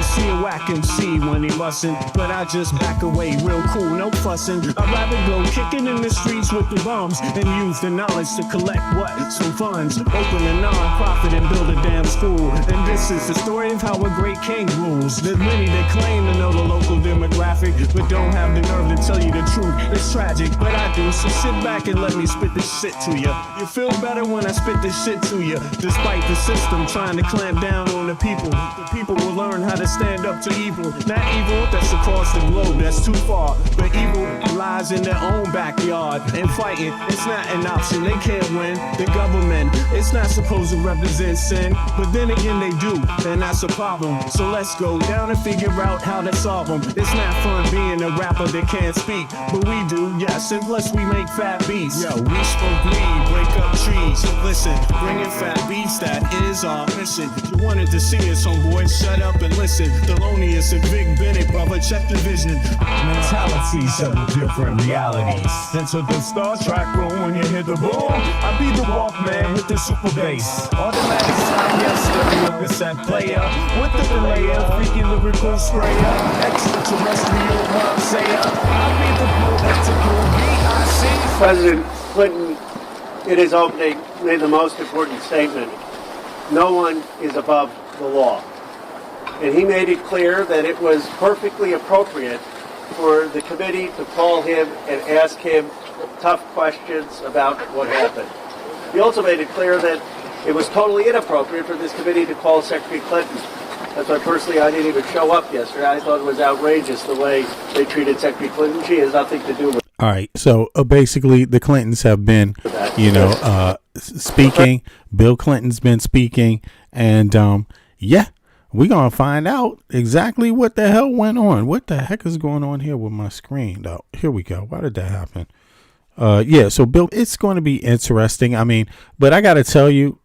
to see a whack MC when he bustin', but I just back away real cool, no fussin'. I'd rather go kicking in the streets with the bums and use the knowledge to collect what? Some funds. Open a non-profit and build a damn school. And this is the story of how a great king rules. There's many that claim to know the local demographic, but don't have the nerve to tell you the truth. It's tragic, but I do, so sit back and let me spit this shit to you. You feel better when I spit this shit to you. Despite the system trying to clamp down on the people will learn how to stand up to evil. Not evil that's across the globe, that's too far, but evil lies in their own backyard. And fighting, it's not an option, they can't win. The government, it's not supposed to represent sin, but then again they do, and that's a problem. So let's go down and figure out how to solve them. It's not fun being a rapper that can't speak, but we do, yes, and plus we make fat beats. Yo, we smoke weed, break up trees. So listen, bringing fat beats, that is our mission. You wanted to see us, homeboy, shut up and listen. Thelonious and Big Bennett, brother, check the vision. Mentalities, several different realities. Enter the Star Trek room when you hit the boom. I be the Walkman with the super bass. Automatic sound, yes, stereo cassette player. With the delayer, freaky lyrical sprayer. Extraterrestrial pop sayer. I be the poetical VIC. President Clinton, in his opening, made the most important statement. No one is above the law. And he made it clear that it was perfectly appropriate for the committee to call him and ask him tough questions about what happened. He also made it clear that it was totally inappropriate for this committee to call Secretary Clinton. That's why personally I didn't even show up yesterday. I thought it was outrageous the way they treated Secretary Clinton. She has nothing to do with it. All right, so basically the Clintons have been, speaking. Bill Clinton's been speaking, and we're going to find out exactly what the hell went on. What the heck is going on here with my screen, though? Here we go. Why did that happen? So Bill, it's going to be interesting. I mean, but I got to tell you,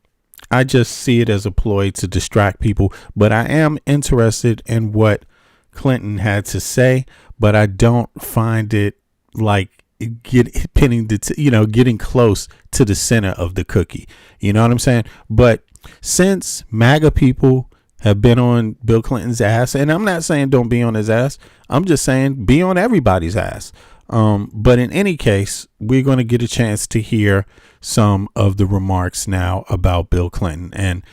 I just see it as a ploy to distract people. But I am interested in what Clinton had to say, but I don't find it like getting close to the center of the cookie. You know what I'm saying? But since MAGA people have been on Bill Clinton's ass, and I'm not saying don't be on his ass, I'm just saying be on everybody's ass. But in any case, we're going to get a chance to hear some of the remarks now about Bill Clinton. And,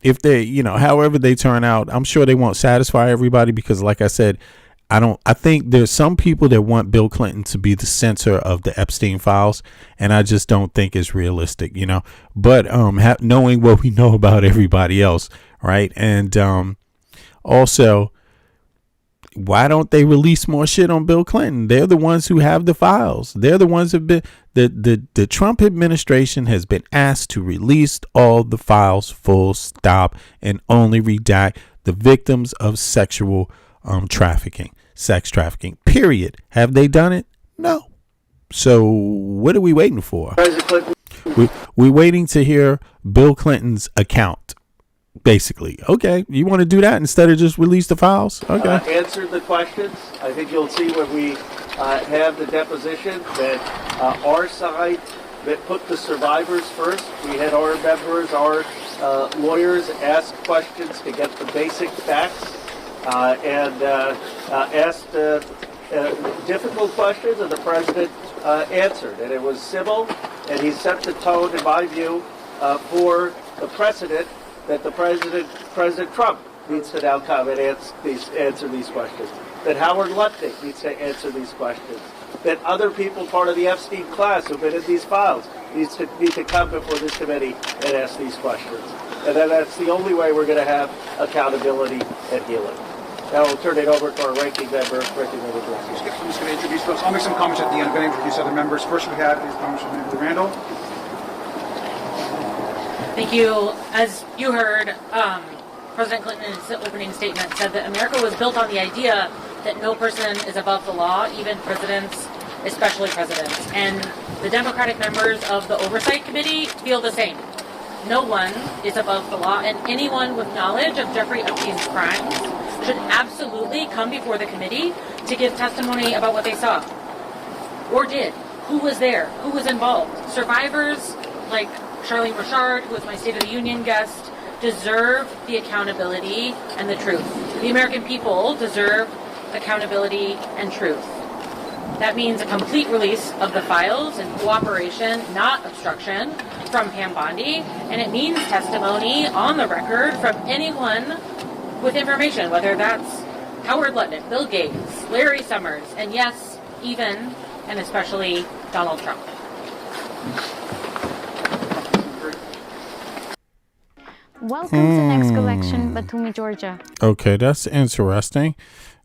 if they, however they turn out, I'm sure they won't satisfy everybody because, like I said, I think there's some people that want Bill Clinton to be the center of the Epstein files, and I just don't think it's realistic, but knowing what we know about everybody else, right? And also, why don't they release more shit on Bill Clinton? They're the ones who have the files. They're the ones who've been the Trump administration has been asked to release all the files, full stop, and only redact the victims of sexual sex trafficking, period. Have they done it? No. So what are we waiting for? We're waiting to hear Bill Clinton's account, basically. Okay, you want to do that instead of just release the files? Okay. Answer the questions. I think you'll see when we have the deposition that our side that put the survivors first. We had our members, our lawyers ask questions to get the basic facts. And asked difficult questions, and the president answered. And it was civil, and he set the tone, in my view, for the precedent that President Trump needs to now come and answer these questions. That Howard Lutnick needs to answer these questions. That other people part of the Epstein class who've been in these files need to come before this committee and ask these questions. And then that's the only way we're going to have accountability and healing. Now we'll turn it over to our ranking member, Ranking Member Brown. I'm just going to introduce folks. I'll make some comments at the end. I'm going to introduce other members. First we have is Congressman Randall. Thank you. As you heard, President Clinton in his opening statement said that America was built on the idea that no person is above the law, even presidents, especially presidents. And the Democratic members of the Oversight Committee feel the same. No one is above the law, and anyone with knowledge of Jeffrey Epstein's crimes should absolutely come before the committee to give testimony about what they saw or did, who was there, who was involved. Survivors like Charlene Richard, who was my State of the Union guest, deserve the accountability and the truth. The American people deserve accountability and truth. That means a complete release of the files and cooperation, not obstruction, from Pam Bondi, and it means testimony on the record from anyone with information, whether that's Howard Lutnick, Bill Gates, Larry Summers, and yes, even and especially Donald Trump. Welcome to Next Collection, Batumi, Georgia. Okay, that's interesting.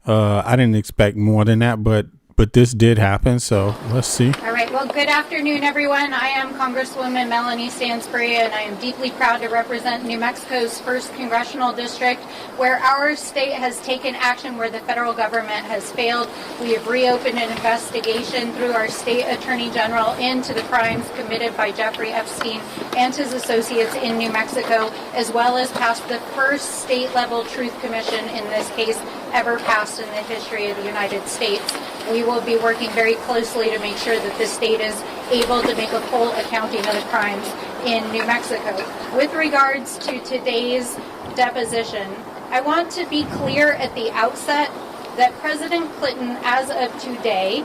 I didn't expect more than that, but this did happen, so let's see. All right, well, good afternoon, everyone. I am Congresswoman Melanie Stansbury, and I am deeply proud to represent New Mexico's 1st Congressional District, where our state has taken action where the federal government has failed. We have reopened an investigation through our state attorney general into the crimes committed by Jeffrey Epstein and his associates in New Mexico, as well as passed the first state-level truth commission in this case ever passed in the history of the United States. We will be working very closely to make sure that the state is able to make a full accounting of the crimes in New Mexico. With regards to today's deposition, I want to be clear at the outset that President Clinton, as of today,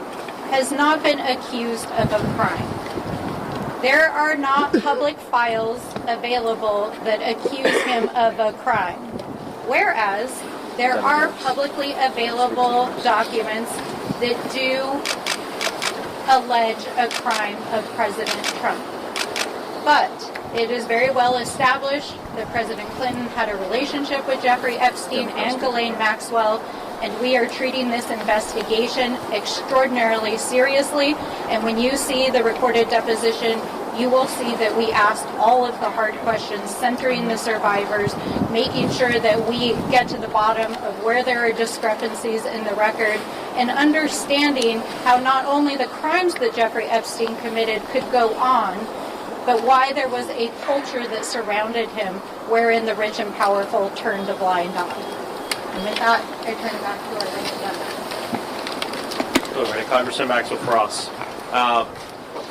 has not been accused of a crime. There are not public files available that accuse him of a crime, whereas there are publicly available documents that do allege a crime of President Trump. But it is very well established that President Clinton had a relationship with Jeffrey Epstein and Ghislaine Maxwell, and we are treating this investigation extraordinarily seriously. And when you see the recorded deposition, you will see that we asked all of the hard questions centering the survivors, making sure that we get to the bottom of where there are discrepancies in the record, and understanding how not only the crimes that Jeffrey Epstein committed could go on, but why there was a culture that surrounded him wherein the rich and powerful turned a blind eye. And with that, I turn it back to our representative. All right, Congressman Maxwell Frost.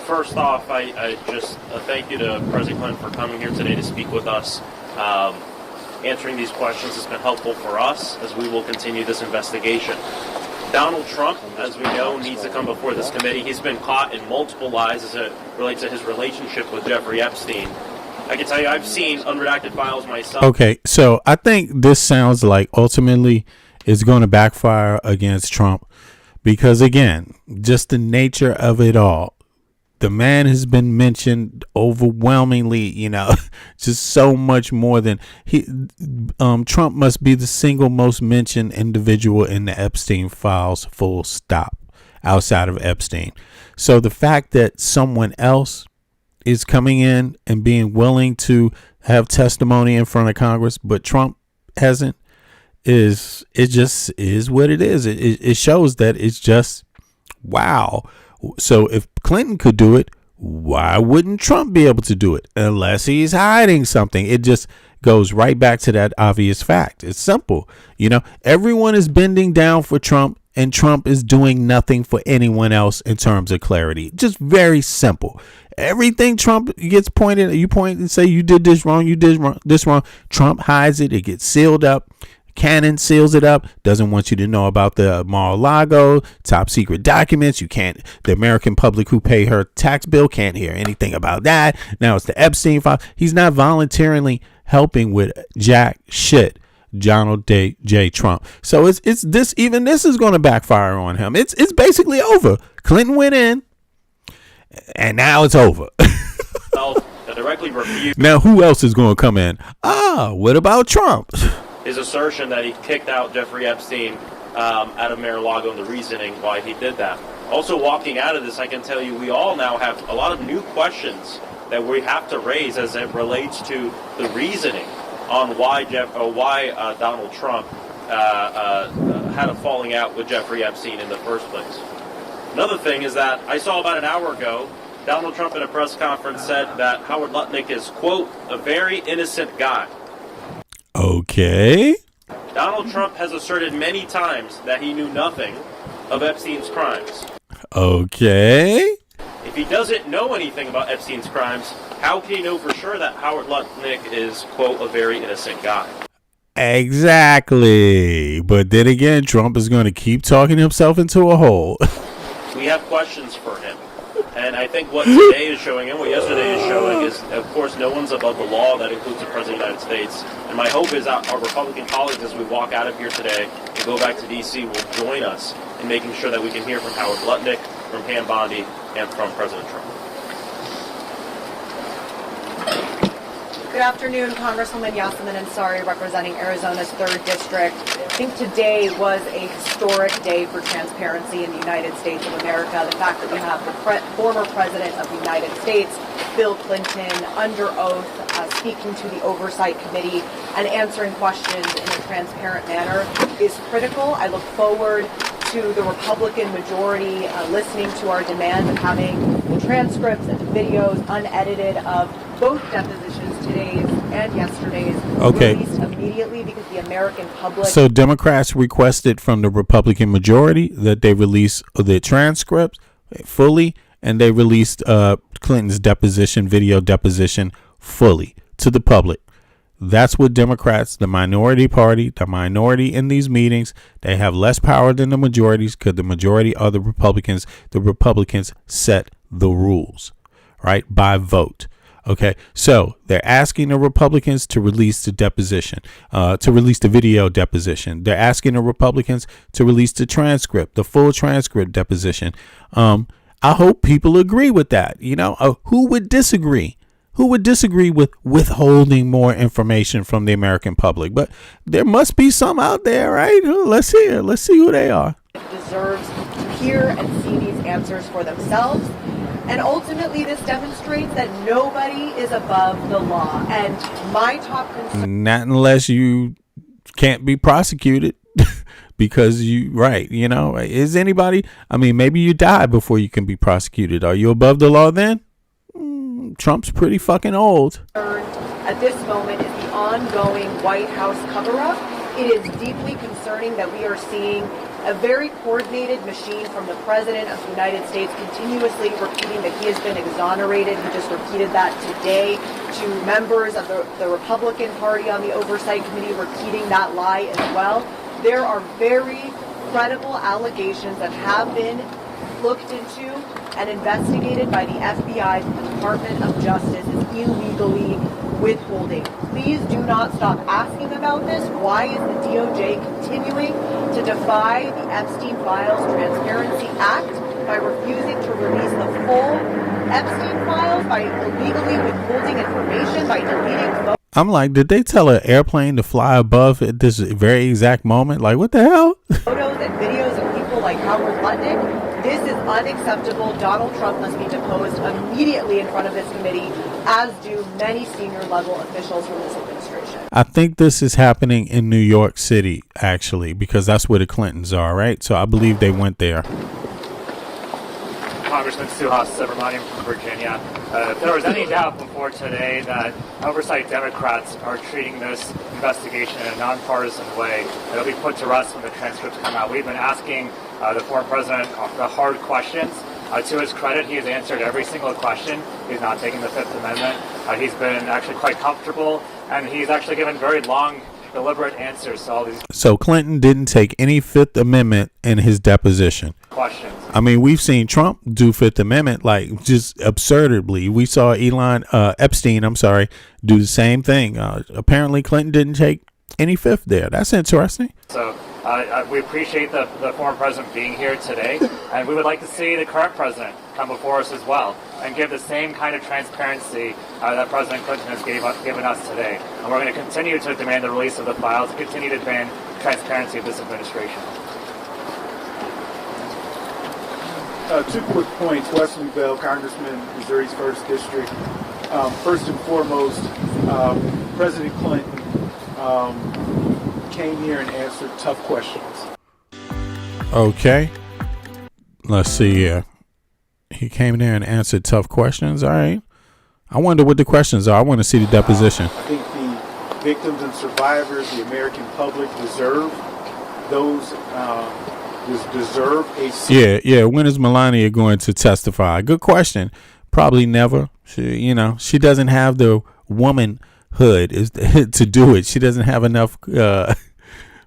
First off, I just thank you to President Clinton for coming here today to speak with us. Answering these questions has been helpful for us as we will continue this investigation. Donald Trump, as we know, needs to come before this committee. He's been caught in multiple lies as it relates to his relationship with Jeffrey Epstein. I can tell you I've seen unredacted files myself. Okay, so I think this sounds like ultimately it's going to backfire against Trump because, again, just the nature of it all. The man has been mentioned overwhelmingly, just so much more than Trump must be the single most mentioned individual in the Epstein files, full stop, outside of Epstein. So the fact that someone else is coming in and being willing to have testimony in front of Congress, but Trump hasn't, it just is what it is. It shows that it's just, wow. So if Clinton could do it, why wouldn't Trump be able to do it? Unless he's hiding something. It just goes right back to that obvious fact. It's simple. Everyone is bending down for Trump, and Trump is doing nothing for anyone else in terms of clarity. Just very simple. Everything Trump gets pointed, you point and say you did this wrong, you did this wrong. Trump hides it. It gets sealed up. Cannon seals it up, doesn't want you to know about the Mar-a-Lago top secret documents. The American public who pay her tax bill can't hear anything about that. Now it's the Epstein file. He's not voluntarily helping with jack shit, Donald J. Trump. So it's this, even this is going to backfire on him. It's basically over. Clinton went in and now it's over. Directly refute. Now who else is going to come in? What about Trump? His assertion that he kicked out Jeffrey Epstein out of Mar-a-Lago and the reasoning why he did that. Also, walking out of this, I can tell you we all now have a lot of new questions that we have to raise as it relates to the reasoning on why Donald Trump had a falling out with Jeffrey Epstein in the first place. Another thing is that I saw about an hour ago, Donald Trump in a press conference said that Howard Lutnick is, quote, a very innocent guy. Okay. Donald Trump has asserted many times that he knew nothing of Epstein's crimes. Okay. If he doesn't know anything about Epstein's crimes, how can he know for sure that Howard Lutnick is, quote, a very innocent guy? Exactly. But then again, Trump is going to keep talking himself into a hole. We have questions for him. And I think what today is showing and what yesterday is showing is, of course, no one's above the law. That includes the President of the United States. And my hope is that our Republican colleagues, as we walk out of here today and go back to D.C., will join us in making sure that we can hear from Howard Lutnick, from Pam Bondi, and from President Trump. Good afternoon, Congresswoman Yasmin Ansari, representing Arizona's 3rd District. I think today was a historic day for transparency in the United States of America. The fact that we have the former President of the United States, Bill Clinton, under oath, speaking to the Oversight Committee and answering questions in a transparent manner is critical. I look forward to the Republican majority listening to our demand of having the transcripts and the videos unedited of both depositions, today's and yesterday's, released immediately, because the American public... So Democrats requested from the Republican majority that they release the transcripts fully, and they released Clinton's video deposition fully to the public. That's what Democrats, the minority party, the minority in these meetings, they have less power than the majorities because the majority are the Republicans. The Republicans set the rules, right, by vote. Okay, so they're asking the Republicans to release the deposition, to release the video deposition. They're asking the Republicans to release the transcript, the full transcript deposition. I hope people agree with that. You know, who would disagree? Who would disagree with withholding more information from the American public? But there must be some out there, right? Let's hear. Let's see who they are. Deserves to hear and see these answers for themselves. And ultimately, this demonstrates that nobody is above the law. And my top concern... Not unless you can't be prosecuted because you know, is anybody... I mean, maybe you die before you can be prosecuted. Are you above the law then? Trump's pretty fucking old. At this moment is the ongoing White House cover-up. It is deeply concerning that we are seeing a very coordinated machine from the President of the United States continuously repeating that he has been exonerated. He just repeated that today to members of the Republican Party on the Oversight Committee, repeating that lie as well. There are very credible allegations that have been looked into and investigated by the FBI. The Department of Justice is illegally withholding. Please do not stop asking about this. Why is the DOJ continuing to defy the Epstein Files Transparency Act by refusing to release the full Epstein files, by illegally withholding information, by deleting photos? I'm like, did they tell an airplane to fly above at this very exact moment? Like, what the hell? Photos and videos of people like Howard Lutnick. This is unacceptable. Donald Trump must be deposed immediately in front of this committee, as do many senior level officials from this administration. I think this is happening in New York City, actually, because that's where the Clintons are, right? So I believe they went there. Congressman Suhas Subramanian from Virginia. If there was any doubt before today that oversight Democrats are treating this investigation in a nonpartisan way, it'll be put to rest when the transcripts come out. We've been asking the former president the hard questions. To his credit, he has answered every single question. He's not taking the Fifth Amendment. He's been actually quite comfortable, and he's actually given very long, deliberate answers to all these So Clinton didn't take any Fifth Amendment in his deposition. questions. I mean, we've seen Trump do Fifth Amendment like just absurdly. We saw Epstein, do the same thing. Apparently, Clinton didn't take any Fifth there. That's interesting. So we appreciate the former president being here today, and we would like to see the current president come before us as well and give the same kind of transparency that President Clinton has given us today. And we're going to continue to demand the release of the files, continue to demand transparency of this administration. Two quick points. Wesley Bell, Congressman, Missouri's 1st District. First and foremost, President Clinton came here and answered tough questions. Okay. Let's see here. He came there and answered tough questions. All right. I wonder what the questions are. I want to see the deposition. I think the victims and survivors, the American public, deserve those. Deserve a... Yeah. When is Melania going to testify? Good question. Probably never. She doesn't have the womanhood to do it. She doesn't have enough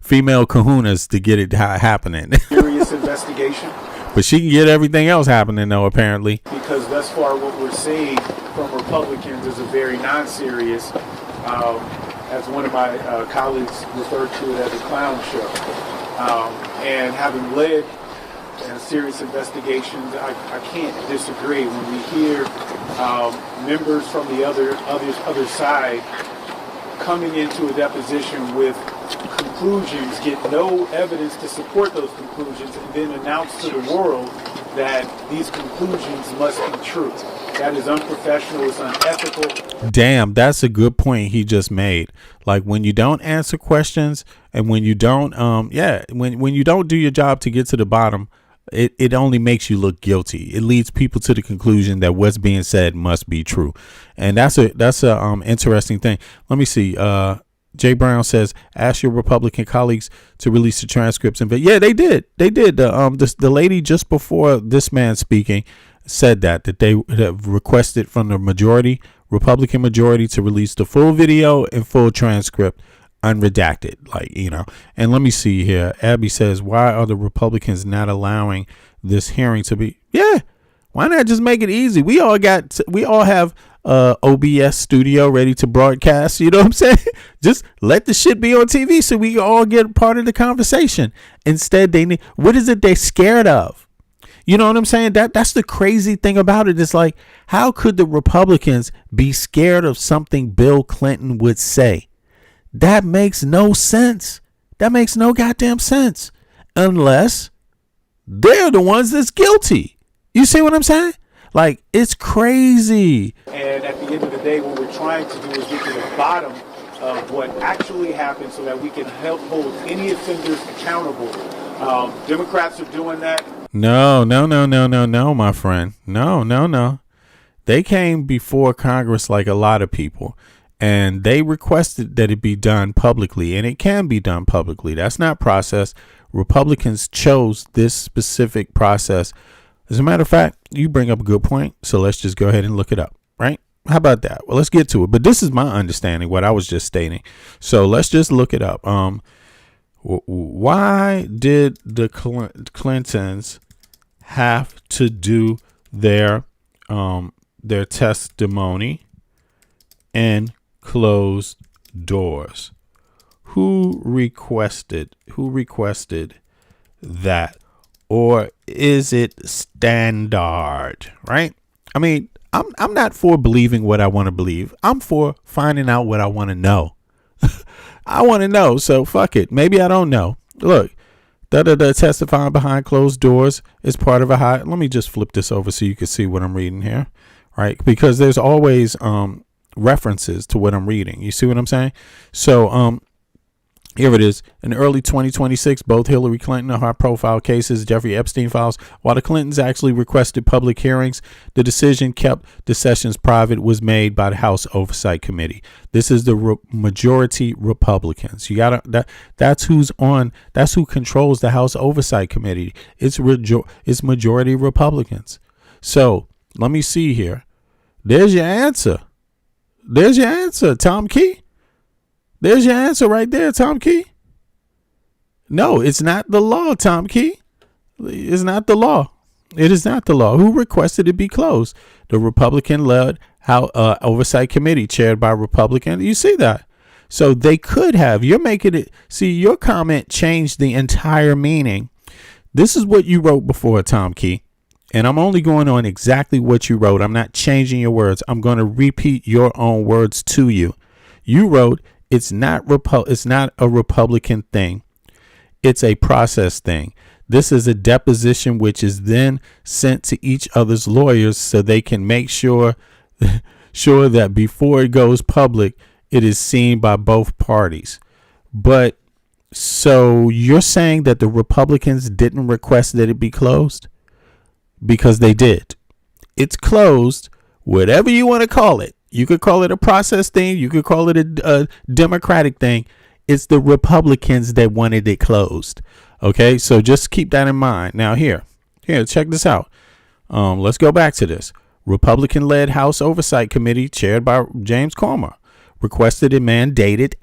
female kahunas to get it happening. Serious investigation. But she can get everything else happening, though, apparently. Because thus far what we're seeing from Republicans is a very non-serious, as one of my colleagues referred to it as a clown show. And having led serious investigations, I can't disagree when we hear members from the other side coming into a deposition with conclusions, get no evidence to support those conclusions, and then announce to the world that these conclusions must be true. That is unprofessional, it's unethical. Damn, that's a good point he just made. Like, when you don't answer questions and when you don't when you don't do your job to get to the bottom, it only makes you look guilty. It leads people to the conclusion that what's being said must be true. And that's a interesting thing. Let me see. Jay Brown says, ask your Republican colleagues to release the transcripts. And yeah, they did. The lady just before this man speaking said that they have requested from the Republican majority to release the full video and full transcript unredacted, and let me see here. Abby says, why are the Republicans not allowing this hearing to be? Why not just make it easy? We all have OBS studio ready to broadcast. You know what I'm saying? Just let the shit be on TV so we all get part of the conversation. Instead, what is it they're scared of? You know what I'm saying? That's the crazy thing about it. It's like, how could the Republicans be scared of something Bill Clinton would say? That makes no sense. That makes no goddamn sense. Unless they're the ones that's guilty. You see what I'm saying? Like, it's crazy. And at the end of the day, what we're trying to do is get to the bottom of what actually happened so that we can help hold any offenders accountable. Democrats are doing that. No, my friend. No. They came before Congress like a lot of people. And they requested that it be done publicly, and it can be done publicly. That's not process. Republicans chose this specific process. As a matter of fact, you bring up a good point, so let's just go ahead and look it up, right? How about that? Well, let's get to it. But this is my understanding, what I was just stating. So let's just look it up. Why did the Clintons have to do their testimony in closed doors? Who requested that? Or is it standard? Right? I mean, I'm not for believing what I want to believe. I'm for finding out what I want to know. I want to know, so fuck it. Maybe I don't know. Look, testifying behind closed doors is part of a high. Let me just flip this over so you can see what I'm reading here, right? Because there's always references to what I'm reading. You see what I'm saying? So here it is. In early 2026, both Hillary Clinton and high-profile cases, Jeffrey Epstein files, while the Clintons actually requested public hearings, the decision kept the sessions private was made by the House Oversight Committee. This is the majority Republicans. You gotta that's who controls the House Oversight Committee. It's majority Republicans. So let me see here. There's your answer. Tom Key. There's your answer right there, Tom Key. No, it's not the law, Tom Key. It's not the law. It is not the law. Who requested it be closed? The Republican-led Oversight Committee, chaired by Republican. You see that? So they could have. You're making it. See, your comment changed the entire meaning. This is what you wrote before, Tom Key. And I'm only going on exactly what you wrote. I'm not changing your words. I'm going to repeat your own words to you. You wrote, it's not a Republican thing. It's a process thing. This is a deposition which is then sent to each other's lawyers so they can make sure that before it goes public, it is seen by both parties. But so you're saying that the Republicans didn't request that it be closed? Because they did. It's closed, whatever you want to call it. You could call it a process thing. You could call it a Democratic thing. It's the Republicans that wanted it closed. Okay, so just keep that in mind. Now here, check this out. Let's go back to this. Republican-led House Oversight Committee chaired by James Comer requested and mandated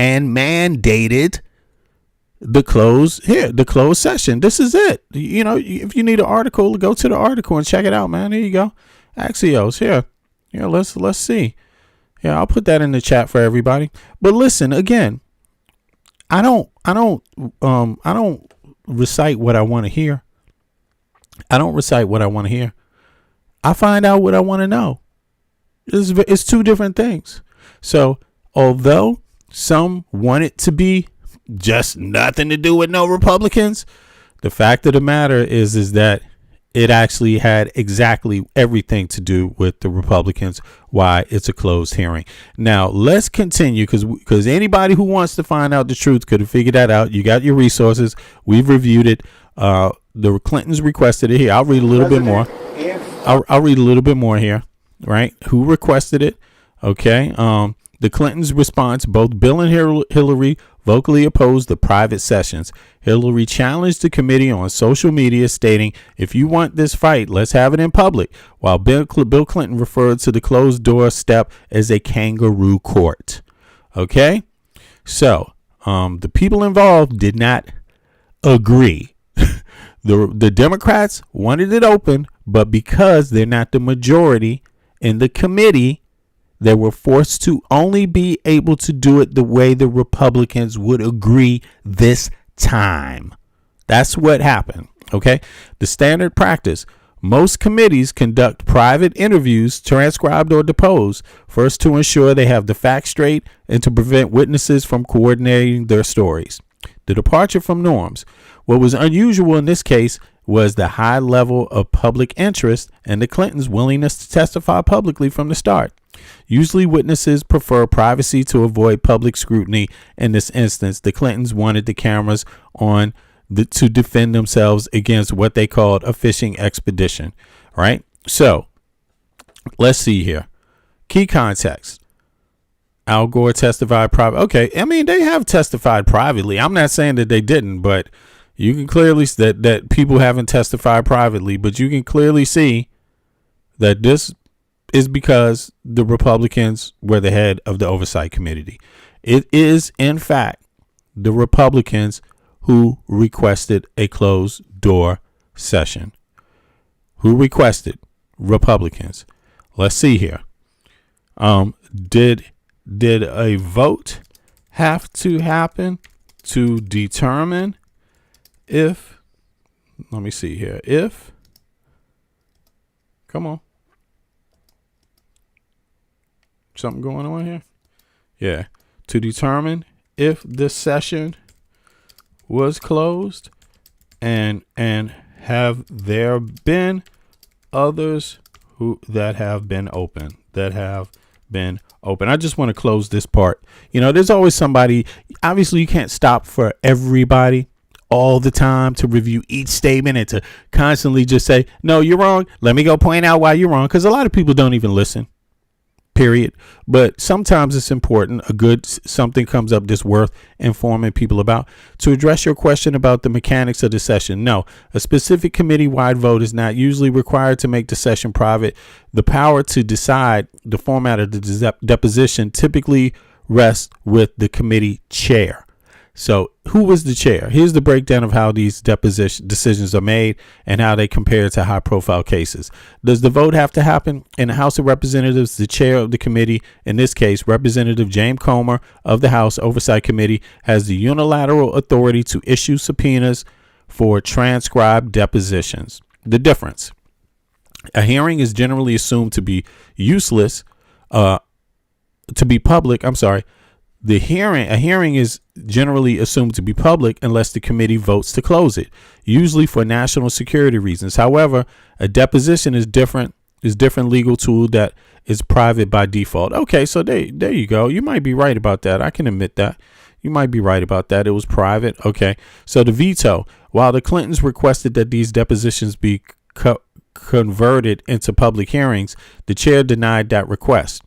the closed session. This is it. You know, if you need an article, go to the article and check it out, man. Here you go. Axios here. Let's see. Yeah, I'll put that in the chat for everybody. But listen, again, I don't recite what I want to hear. I don't recite what I want to hear. I find out what I want to know. It's two different things. So, although some want it to be just nothing to do with no Republicans, the fact of the matter is that it actually had exactly everything to do with the Republicans, why it's a closed hearing. Now, let's continue because anybody who wants to find out the truth could have figured that out. You got your resources. We've reviewed it. The Clintons requested it here. I'll read a little bit more. I'll read a little bit more here, right? Who requested it? Okay. The Clintons' response, both Bill and Hillary vocally opposed the private sessions. Hillary challenged the committee on social media, stating, "If you want this fight, let's have it in public," while Bill Clinton referred to the closed door step as a kangaroo court. Okay? So, the people involved did not agree. The Democrats wanted it open, but because they're not the majority in the committee, they were forced to only be able to do it the way the Republicans would agree this time. That's what happened. Okay. The standard practice. Most committees conduct private interviews, transcribed or deposed, first to ensure they have the facts straight and to prevent witnesses from coordinating their stories. The departure from norms. What was unusual in this case was the high level of public interest and the Clintons' willingness to testify publicly from the start. Usually witnesses prefer privacy to avoid public scrutiny. In this instance, the Clintons wanted the cameras on to defend themselves against what they called a fishing expedition. Right? So, let's see here. Key context. Al Gore testified privately. Okay, I mean, they have testified privately. I'm not saying that they didn't, but you can clearly see that people haven't testified privately, but you can clearly see that this is because the Republicans were the head of the Oversight Committee. It is, in fact, the Republicans who requested a closed door session. Who requested? Republicans. Let's see here. Did a vote have to happen to determine if, let me see here, if, come on. Something going on here? Yeah. To determine if the session was closed and have there been others that have been open. I just want to close this part. You know, there's always somebody, obviously you can't stop for everybody all the time to review each statement and to constantly just say, no, you're wrong. Let me go point out why you're wrong. Because a lot of people don't even listen. Period. But sometimes it's important. Something comes up that's worth informing people about. To address your question about the mechanics of the session, no, a specific committee-wide vote is not usually required to make the session private. The power to decide the format of the deposition typically rests with the committee chair. So who was the chair? Here's the breakdown of how these deposition decisions are made and how they compare to high profile cases. Does the vote have to happen? In the House of Representatives, the chair of the committee, in this case, Representative James Comer of the House Oversight Committee, has the unilateral authority to issue subpoenas for transcribed depositions. The difference. A hearing is generally assumed to be useless, to be public. A hearing is generally assumed to be public unless the committee votes to close it, usually for national security reasons. However, a deposition is different legal tool that is private by default. Okay, so there you go. You might be right about that. I can admit that. You might be right about that. It was private. Okay, so the veto. While the Clintons requested that these depositions be converted into public hearings, the chair denied that request.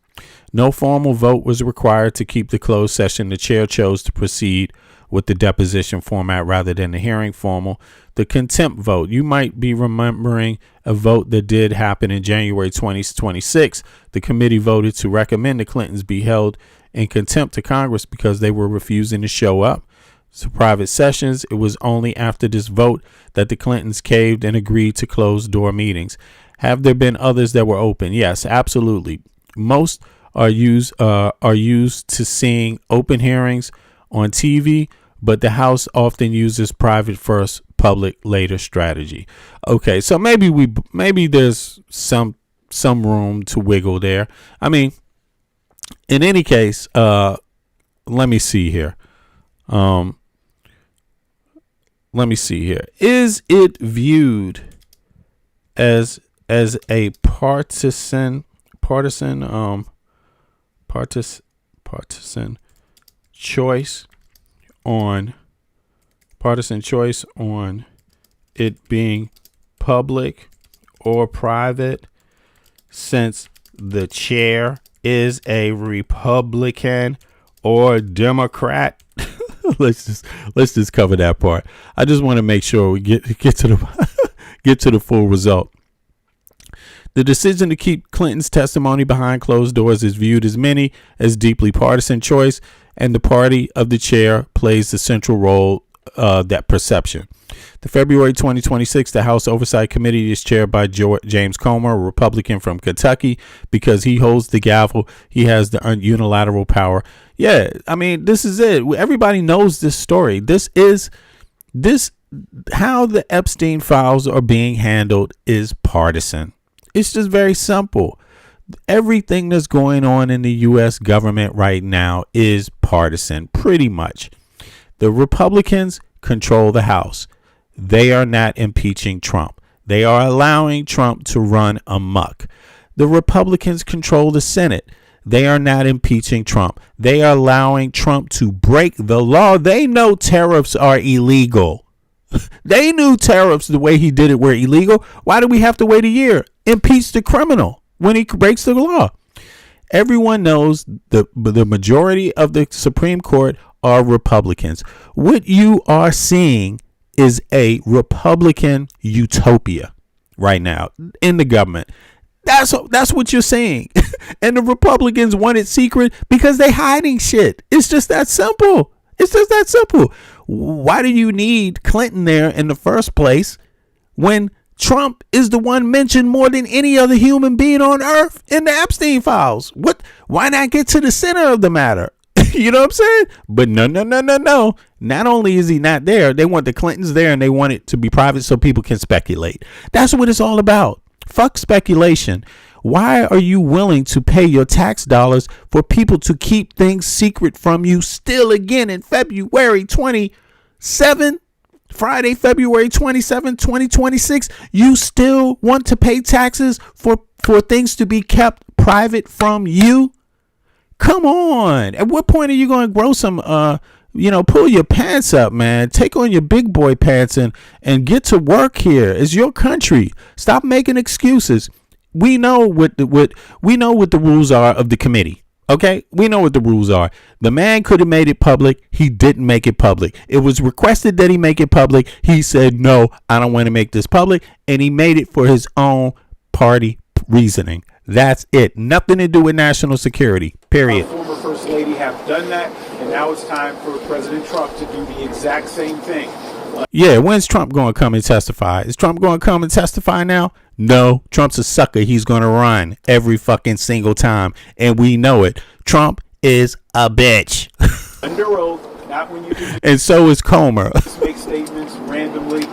No formal vote was required to keep the closed session. The chair chose to proceed with the deposition format rather than the hearing formal. The contempt vote. You might be remembering a vote that did happen in January 2026. The committee voted to recommend the Clintons be held in contempt to Congress because they were refusing to show up to private sessions. It was only after this vote that the Clintons caved and agreed to closed door meetings. Have there been others that were open? Yes, absolutely. Most are used to seeing open hearings on TV, but the House often uses private first, public later strategy. Okay, so maybe there's some room to wiggle there. I mean, in any case, let me see here. Is it viewed as a partisan choice on it being public or private, since the chair is a Republican or Democrat? let's just cover that part. I just want to make sure we get to the full result. The decision to keep Clinton's testimony behind closed doors is viewed as many as deeply partisan choice, and the party of the chair plays the central role that perception. The February 2026, the House Oversight Committee is chaired by James Comer, a Republican from Kentucky, because he holds the gavel. He has the unilateral power. Yeah, I mean, this is it. Everybody knows this story. This how the Epstein files are being handled is partisan. It's just very simple. Everything that's going on in the U.S. government right now is partisan, pretty much. The Republicans control the House. They are not impeaching Trump. They are allowing Trump to run amok. The Republicans control the Senate. They are not impeaching Trump. They are allowing Trump to break the law. They know tariffs are illegal. They knew tariffs the way he did it were illegal. Why do we have to wait a year? Impeach the criminal when he breaks the law. Everyone knows the majority of the Supreme Court are Republicans. What you are seeing is a Republican utopia right now in the government. That's what you're seeing. And the Republicans want it secret because they're hiding shit. It's just that simple. Why do you need Clinton there in the first place when Trump is the one mentioned more than any other human being on earth in the Epstein files? Why not get to the center of the matter? You know what I'm saying? But no. Not only is he not there, they want the Clintons there and they want it to be private so people can speculate. That's what it's all about. Fuck speculation. Why are you willing to pay your tax dollars for people to keep things secret from you still again in February 27, Friday, February 27, 2026? You still want to pay taxes for things to be kept private from you? Come on. At what point are you going to grow some, pull your pants up, man. Take on your big boy pants and get to work here. It's your country. Stop making excuses. We know what the rules are of the committee. Okay, we know what the rules are. The man could have made it public. He didn't make it public. It was requested that he make it public. He said, no, I don't want to make this public. And he made it for his own party reasoning. That's it. Nothing to do with national security, period. Former First Lady have done that, and now it's time for President Trump to do the exact same thing. Yeah, when's Trump going to come and testify? Is Trump going to come and testify now? No, Trump's a sucker. He's going to run every fucking single time, and we know it. Trump is a bitch. Under oath, not when you can. And so is Comer. Make statements randomly.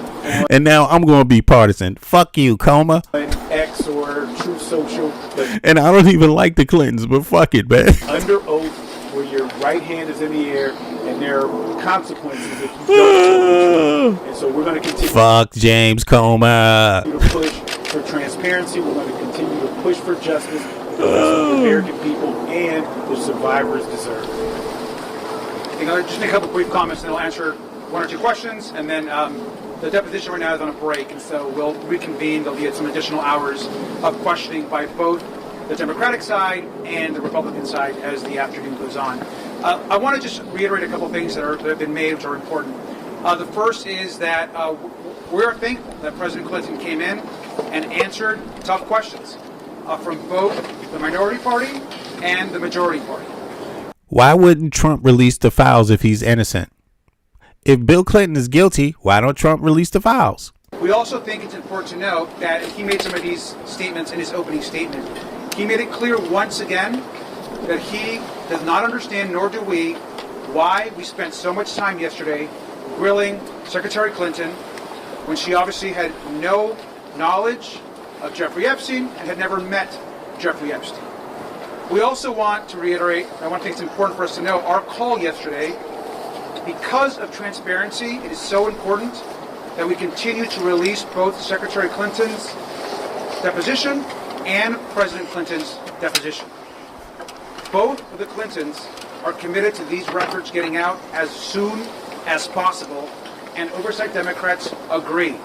And now I'm going to be partisan. Fuck you, Comer. X or Truth Social. And I don't even like the Clintons, but fuck it, man. Under oath, where your right hand is in the air, and there are consequences if you don't. And so we're going to continue. Fuck James Comer. To push for transparency. We're going to continue to push for justice because that's what the American people and the survivors deserve. I'll just make a couple brief comments, and I'll answer one or two questions, and then the deposition right now is on a break, and so we'll reconvene. There'll be some additional hours of questioning by both the Democratic side and the Republican side as the afternoon goes on. I want to just reiterate a couple things that have been made, which are important. The first is that we're thankful that President Clinton came in and answered tough questions from both the minority party and the majority party. Why wouldn't Trump release the files if he's innocent? If Bill Clinton is guilty, why don't Trump release the files? We also think it's important to note that he made some of these statements in his opening statement. He made it clear once again that he does not understand, nor do we, why we spent so much time yesterday grilling Secretary Clinton when she obviously had no knowledge of Jeffrey Epstein and had never met Jeffrey Epstein. We also want to reiterate, I want to think it's important for us to know, our call yesterday, because of transparency, it is so important that we continue to release both Secretary Clinton's deposition and President Clinton's deposition. Both of the Clintons are committed to these records getting out as soon as possible, and Oversight Democrats agree.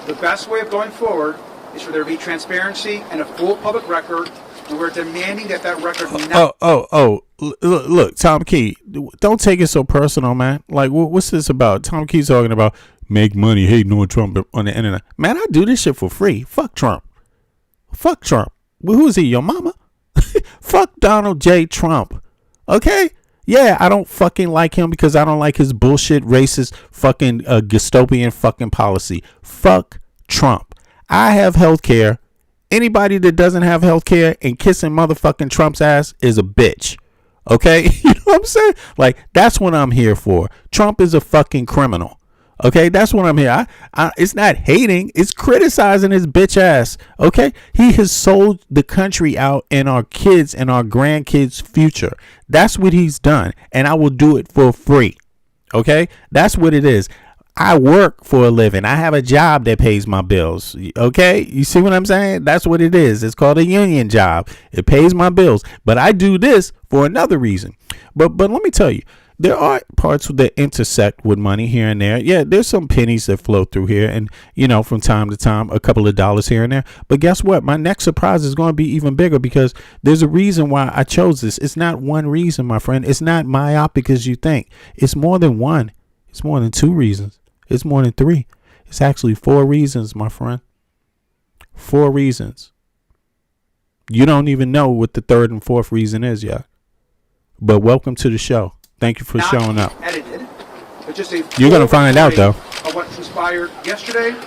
The best way of going forward is for there to be transparency and a full public record, and we're demanding that record now. Look, Tom Key, don't take it so personal, man. Like, what's this about? Tom Key's talking about make money hating on Trump on the internet. Man, I do this shit for free. Fuck Trump. Fuck Trump. Well, who is he, your mama? Fuck Donald J. Trump. Okay? Yeah, I don't fucking like him because I don't like his bullshit, racist, fucking dystopian fucking policy. Fuck Trump. I have health care. Anybody that doesn't have health care and kissing motherfucking Trump's ass is a bitch. Okay? You know what I'm saying? Like, that's what I'm here for. Trump is a fucking criminal. Okay, that's what I'm here. It's not hating, it's criticizing his bitch ass. Okay, he has sold the country out and our kids and our grandkids' future. That's what he's done, and I will do it for free. Okay, that's what it is. I work for a living. I have a job that pays my bills. Okay, you see what I'm saying? That's what it is. It's called a union job. It pays my bills, but I do this for another reason. But let me tell you. There are parts that intersect with money here and there. Yeah, there's some pennies that flow through here and, you know, from time to time, a couple of dollars here and there. But guess what? My next surprise is going to be even bigger because there's a reason why I chose this. It's not one reason, my friend. It's not myopic as you think. It's more than one. It's more than two reasons. It's more than three. It's actually 4 reasons, my friend. 4 reasons. You don't even know what the 3rd and 4th reason is yet. But welcome to the show. Thank you for showing up. Edited, but just you're going to find out, though. Of what transpired yesterday.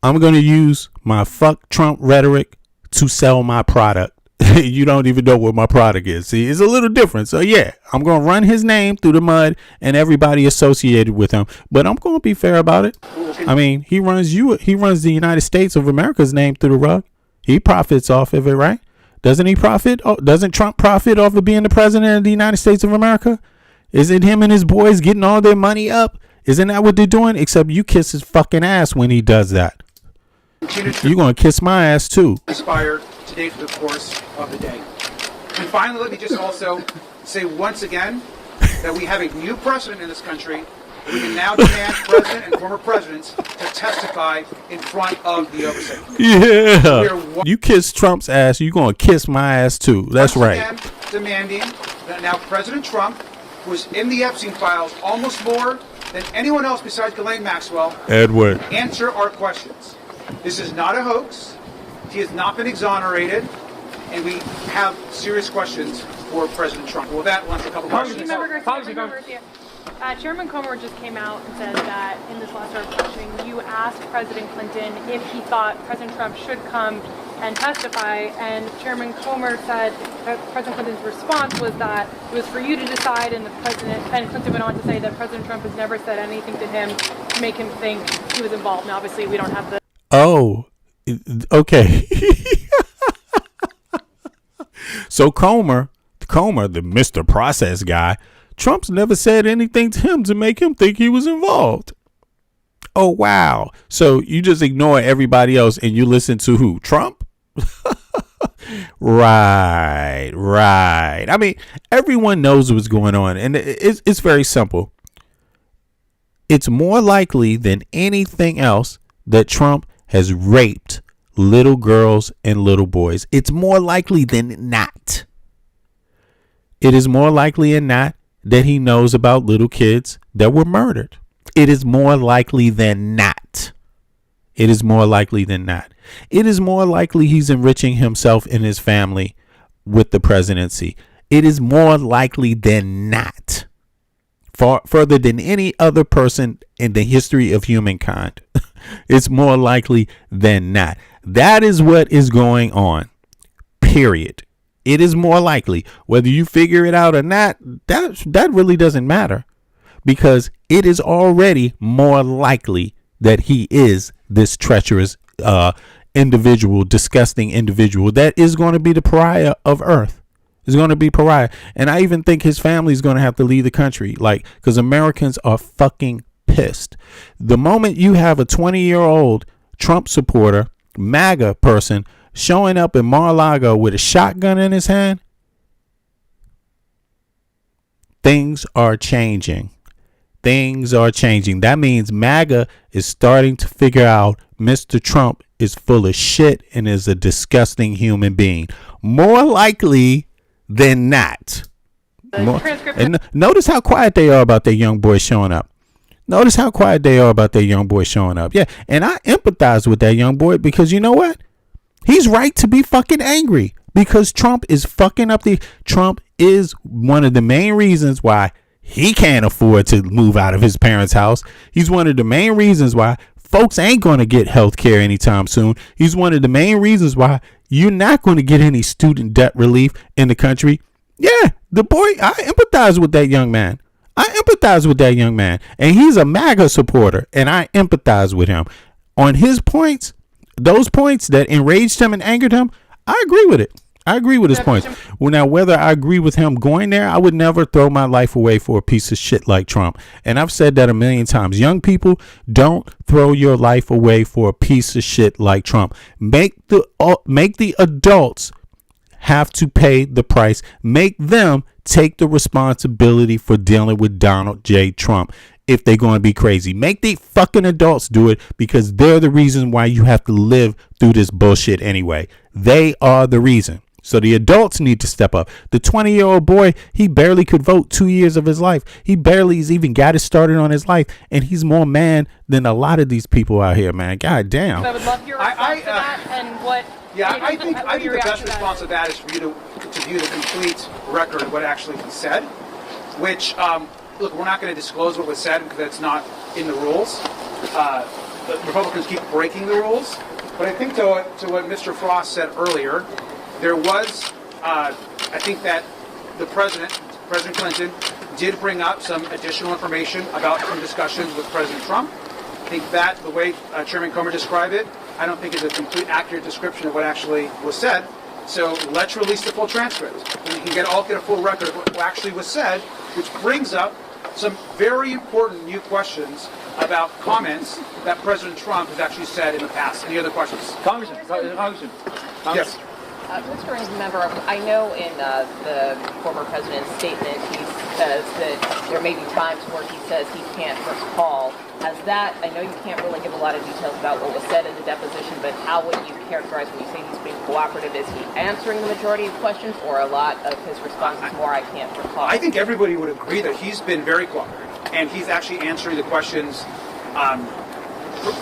I'm going to use my fuck Trump rhetoric to sell my product. You don't even know what my product is. See, it's a little different. So, yeah, I'm going to run his name through the mud and everybody associated with him. But I'm going to be fair about it. I mean, he runs the United States of America's name through the rug. He profits off of it, right? Doesn't he profit? Oh, doesn't Trump profit off of being the president of the United States of America? Isn't him and his boys getting all their money up? Isn't that what they're doing? Except you kiss his fucking ass when he does that. You're going to kiss my ass too. Inspired today for the course of the day. And finally, let me just also say once again that we have a new precedent in this country. We can now demand president and former presidents to testify in front of the oversight committee. Yeah. You kiss Trump's ass, you're going to kiss my ass too. That's right. Again, demanding that now President Trump, who was in the Epstein files almost more than anyone else besides Ghislaine Maxwell, Edward, answer our questions. This is not a hoax. He has not been exonerated, and we have serious questions for President Trump. Well, that wants a couple questions. Chairman Comer just came out and said that in this last round of questioning, you asked President Clinton if he thought President Trump should come and testify, and Chairman Comer said that President Clinton's response was that it was for you to decide, and Clinton went on to say that President Trump has never said anything to him to make him think he was involved. Now, obviously, we don't have the... Oh, okay. So Comer, the Mr. Process guy, Trump's never said anything to him to make him think he was involved. Oh, wow. So you just ignore everybody else and you listen to who? Trump? Right. I mean, everyone knows what's going on. And it's very simple. It's more likely than anything else that Trump has raped little girls and little boys. It's more likely than not. It is more likely than not that he knows about little kids that were murdered. It is more likely than not. It is more likely than not. It is more likely he's enriching himself and his family with the presidency. It is more likely than not. Far further than any other person in the history of humankind. It's more likely than not. That is what is going on. Period. It is more likely. Whether you figure it out or not, that really doesn't matter. Because it is already more likely that he is this treacherous individual, disgusting individual that is going to be the pariah of Earth. Is going to be pariah. And I even think his family is going to have to leave the country. Because Americans are fucking pissed. The moment you have a 20-year-old Trump supporter, MAGA person, showing up in Mar-a-Lago with a shotgun in his hand, things are changing. Things are changing. That means MAGA is starting to figure out Mr. Trump is full of shit and is a disgusting human being. More likely than not. And notice how quiet they are about their young boy showing up. Notice how quiet they are about their young boy showing up. Yeah, and I empathize with that young boy because you know what? He's right to be fucking angry because Trump is fucking up Trump is one of the main reasons why he can't afford to move out of his parents' house. He's one of the main reasons why folks ain't going to get health care anytime soon. He's one of the main reasons why you're not going to get any student debt relief in the country. Yeah, the boy, I empathize with that young man. And he's a MAGA supporter, and I empathize with him. On his points, those points that enraged him and angered him, I agree with it. I agree with his points. Well, now, whether I agree with him going there, I would never throw my life away for a piece of shit like Trump. And I've said that a million times. Young people, don't throw your life away for a piece of shit like Trump. Make the adults have to pay the price. Make them take the responsibility for dealing with Donald J. Trump if they're going to be crazy. Make the fucking adults do it because they're the reason why you have to live through this bullshit anyway. They are the reason. So the adults need to step up. The 20-year-old boy, he barely could vote 2 years of his life. He barely has even got it started on his life. And he's more man than a lot of these people out here, man. God damn. I would love your response to that and what... Yeah, I think the best response to that is for you to view the complete record of what actually he said, which, look, we're not going to disclose what was said because that's not in the rules. The Republicans keep breaking the rules. But I think to what Mr. Frost said earlier, there was, I think that the President Clinton, did bring up some additional information about some discussions with President Trump. I think that the way Chairman Comer described it, I don't think is a complete accurate description of what actually was said. So let's release the full transcript. And we can get a full record of what actually was said, which brings up some very important new questions about comments that President Trump has actually said in the past. Any other questions? Congressman. Yes. Mr. Member, I know in the former president's statement he says that there may be times where he says he can't recall. Has that, I know you can't really give a lot of details about what was said in the deposition, but how would you characterize when you say he's being cooperative? Is he answering the majority of questions, or a lot of his response is more, I can't recall? I think everybody would agree that he's been very cooperative, and he's actually answering the questions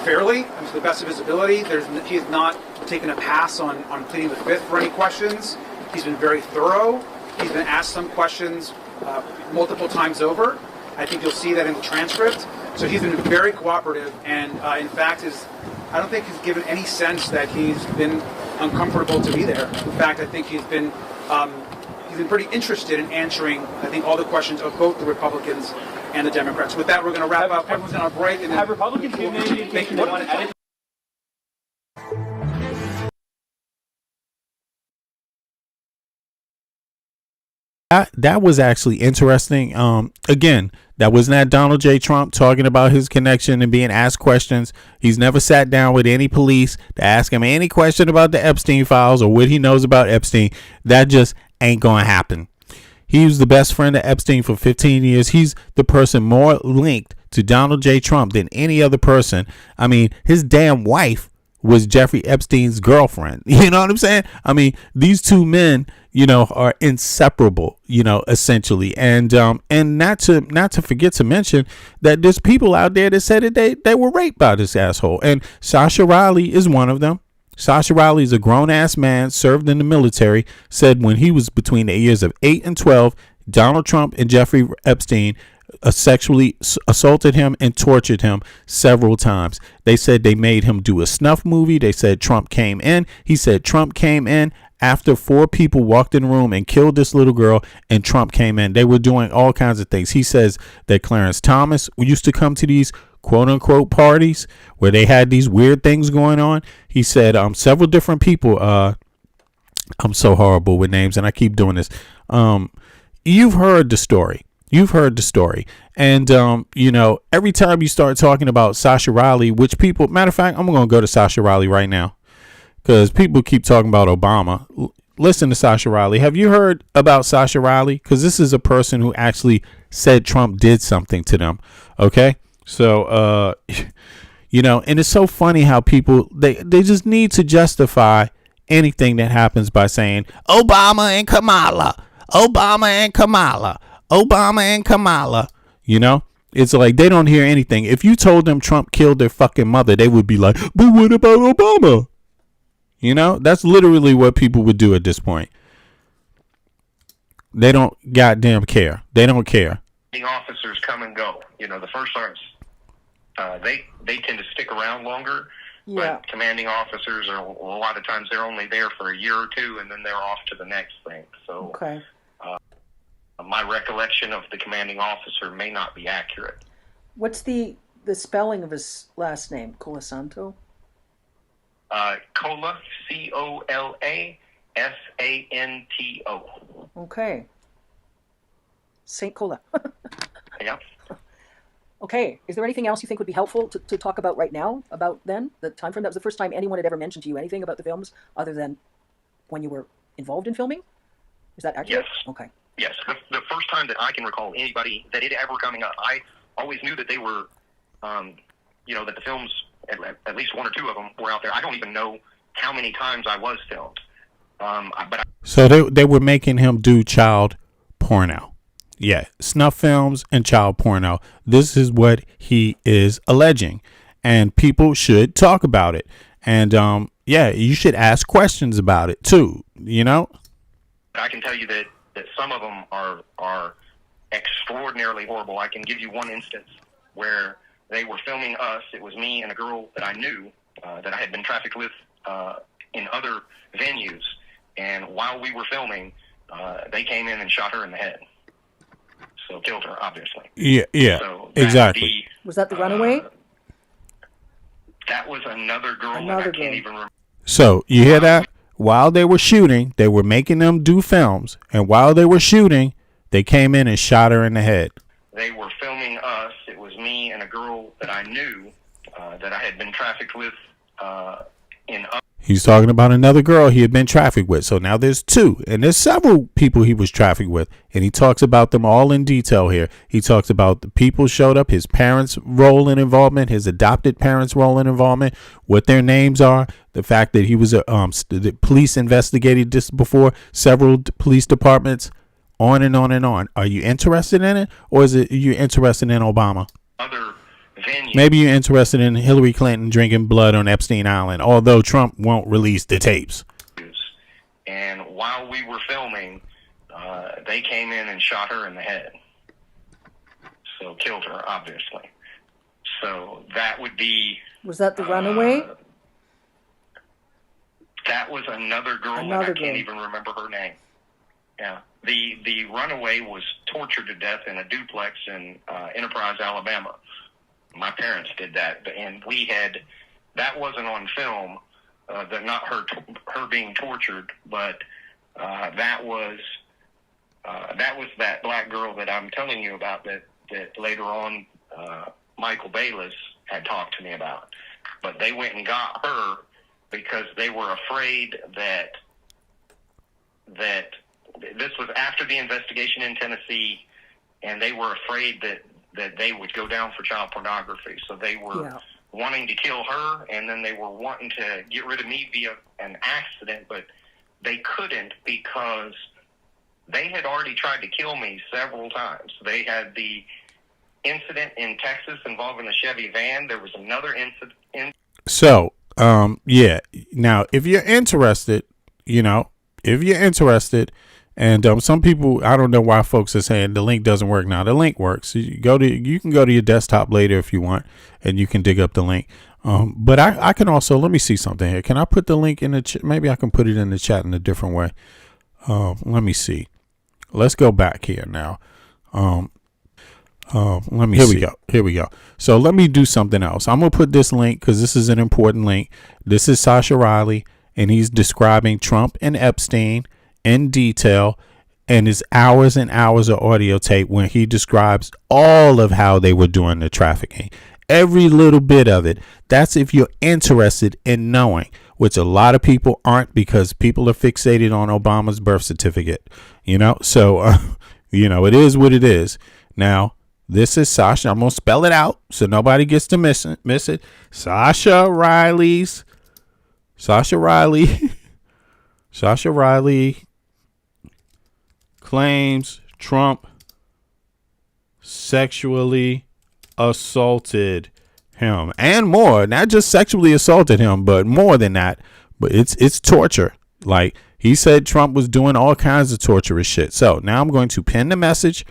fairly, to the best of his ability. He has not taken a pass on pleading the fifth for any questions. He's been very thorough. He's been asked some questions multiple times over. I think you'll see that in the transcript. So he's been very cooperative, and in fact, I don't think he's given any sense that he's been uncomfortable to be there. In fact, I think he's been pretty interested in answering, I think, all the questions of both the Republicans and the Democrats. With that, we're going to wrap up. Everyone's on a break. And have Republicans given any indication they want to edit? That was actually interesting. Again, that was not Donald J. Trump talking about his connection and being asked questions. He's never sat down with any police to ask him any question about the Epstein files or what he knows about Epstein. That just ain't going to happen. He was the best friend of Epstein for 15 years. He's the person more linked to Donald J. Trump than any other person. I mean, his damn wife was Jeffrey Epstein's girlfriend. You know what I'm saying? I mean, these two men, are inseparable, essentially. And not to forget to mention that there's people out there that said that they were raped by this asshole. And Sasha Riley is one of them. Sasha Riley is a grown ass man, served in the military, said when he was between the years of 8 and 12, Donald Trump and Jeffrey Epstein sexually assaulted him and tortured him several times. They said they made him do a snuff movie. They said Trump came in. He said Trump came in after 4 people walked in the room and killed this little girl, and Trump came in. They were doing all kinds of things. He says that Clarence Thomas used to come to these quote unquote parties where they had these weird things going on. He said several different people. I'm so horrible with names and I keep doing this. You've heard the story. And, every time you start talking about Sasha Riley, which people, matter of fact, I'm going to go to Sasha Riley right now because people keep talking about Obama. Listen to Sasha Riley. Have you heard about Sasha Riley? Because this is a person who actually said Trump did something to them. Okay. So, and it's so funny how people, they just need to justify anything that happens by saying Obama and Kamala. It's like they don't hear anything. If you told them Trump killed their fucking mother, they would be like, but what about Obama? That's literally what people would do at this point. They don't goddamn care. They don't care. Officers come and go. The first sergeants, they tend to stick around longer. Yeah. But commanding officers are a lot of times they're only there for a year or two, and then they're off to the next thing. So, okay. My recollection of the commanding officer may not be accurate. What's the spelling of his last name? Colasanto? Cola, Colasanto. Okay. St. Cola. Yeah. Okay. Is there anything else you think would be helpful to talk about right now about then? The time frame? That was the first time anyone had ever mentioned to you anything about the films other than when you were involved in filming? Is that accurate? Yes. Okay. Yes. The first time that I can recall anybody that it ever coming up, I always knew that they were, that the films, at least 1 or 2 of them were out there. I don't even know how many times I was filmed. So they were making him do child porno. Yeah, snuff films and child porno. This is what he is alleging, and people should talk about it. And you should ask questions about it too. I can tell you that some of them are extraordinarily horrible. I can give you one instance where they were filming us. It was me and a girl that I knew that I had been trafficked with in other venues, and while we were filming, they came in and shot her in the head. So killed her, obviously. Yeah, so exactly. Was that the runaway? That was another girl. I can't even remember. So you hear that? While they were shooting, they were making them do films, and while they were shooting, they came in and shot her in the head. They were filming us. It was me and a girl that I knew that I had been trafficked with in. He's talking about another girl he had been trafficked with. So now there's 2, and there's several people he was trafficked with, and he talks about them all in detail here. He talks about the people showed up, his parents' role and involvement, his adopted parents' role and involvement, what their names are, the fact that he was the police investigated this before, several police departments, on and on and on. Are you interested in it, or is it you interested in Obama? Other venue. Maybe you're interested in Hillary Clinton drinking blood on Epstein Island, although Trump won't release the tapes. And while we were filming, they came in and shot her in the head. So killed her, obviously. So that would be... Was that the runaway? That was another girl, and I can't even remember her name. Yeah. The runaway was tortured to death in a duplex in Enterprise, Alabama. My parents did that, and that wasn't on film, not her being tortured, but that was that black girl that I'm telling you about that later on Michael Bayless had talked to me about. But they went and got her because they were afraid that this was after the investigation in Tennessee, and they were afraid that they would go down for child pornography. So they were wanting to kill her, and then they were wanting to get rid of me via an accident, but they couldn't because they had already tried to kill me several times. They had the incident in Texas involving the Chevy van. There was another incident. So, yeah. Now, if you're interested, and some people, I don't know why folks are saying the link doesn't work now. The link works. You can go to your desktop later if you want, and you can dig up the link. But I can also, let me see something here. Can I put the link in the chat? Maybe I can put it in the chat in a different way. Let me see. Let's go back here now. Let me see. Here we go. So let me do something else. I'm going to put this link because this is an important link. This is Sasha Riley, and he's describing Trump and Epstein in detail, and his hours and hours of audio tape when he describes all of how they were doing the trafficking. Every little bit of it. That's if you're interested in knowing, which a lot of people aren't because people are fixated on Obama's birth certificate, So, it is what it is. Now, this is Sasha. I'm going to spell it out so nobody gets to miss it. Sasha Riley claims Trump sexually assaulted him and more, not just sexually assaulted him, but more than that. But it's torture. Like, he said Trump was doing all kinds of torturous shit. So now I'm going to pin the message.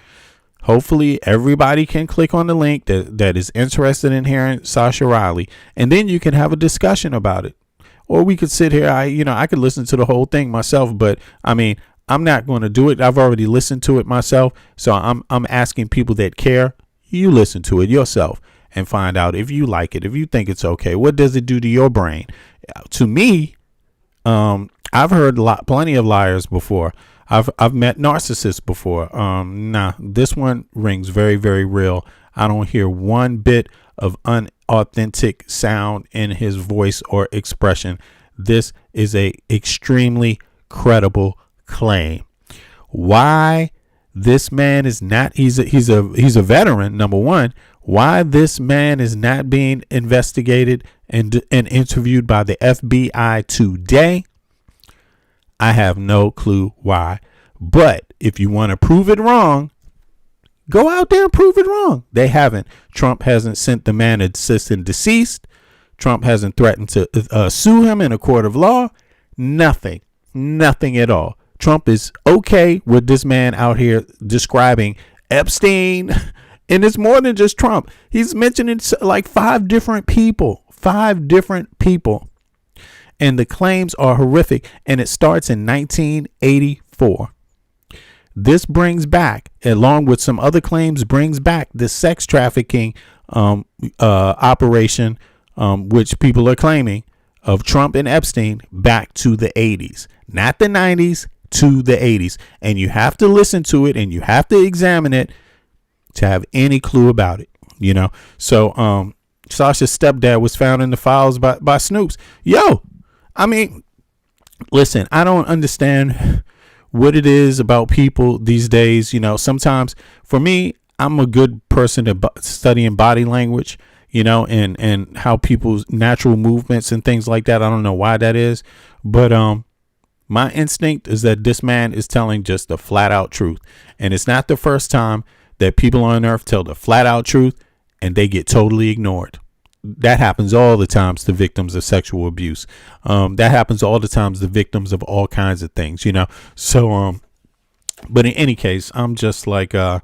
Hopefully everybody can click on the link that is interested in hearing Sasha Riley, and then you can have a discussion about it. Or we could sit here. I could listen to the whole thing myself, but I'm not going to do it. I've already listened to it myself. So I'm asking people that care, you listen to it yourself and find out if you like it, if you think it's okay. What does it do to your brain? To me, I've heard plenty of liars before. I've met narcissists before. This one rings very, very real. I don't hear one bit of unauthentic sound in his voice or expression. This is a extremely credible claim. Why this man is not, he's a veteran, number one. Why this man is not being investigated and interviewed by the FBI today, I have no clue why. But if you want to prove it wrong, go out there and prove it wrong. They haven't. Trump hasn't sent the man a cease and desist. Trump hasn't threatened to sue him in a court of law. Nothing at all. Trump is okay with this man out here describing Epstein. And it's more than just Trump. He's mentioning like 5 different people. And the claims are horrific. And it starts in 1984. This brings back, along with some other claims, brings back the sex trafficking operation, which people are claiming, of Trump and Epstein back to the 80s. Not the 90s, to the 80s. And you have to listen to it and you have to examine it to have any clue about it. So Sasha's stepdad was found in the files by Snoops. Listen, I don't understand what it is about people these days. Sometimes for me, I'm a good person at studying body language, and how people's natural movements and things like that. I don't know why that is, but my instinct is that this man is telling just the flat out truth. And it's not the first time that people on earth tell the flat out truth and they get totally ignored. That happens all the times to victims of sexual abuse. That happens all the times to victims of all kinds of things, So, but in any case, I'm just like, I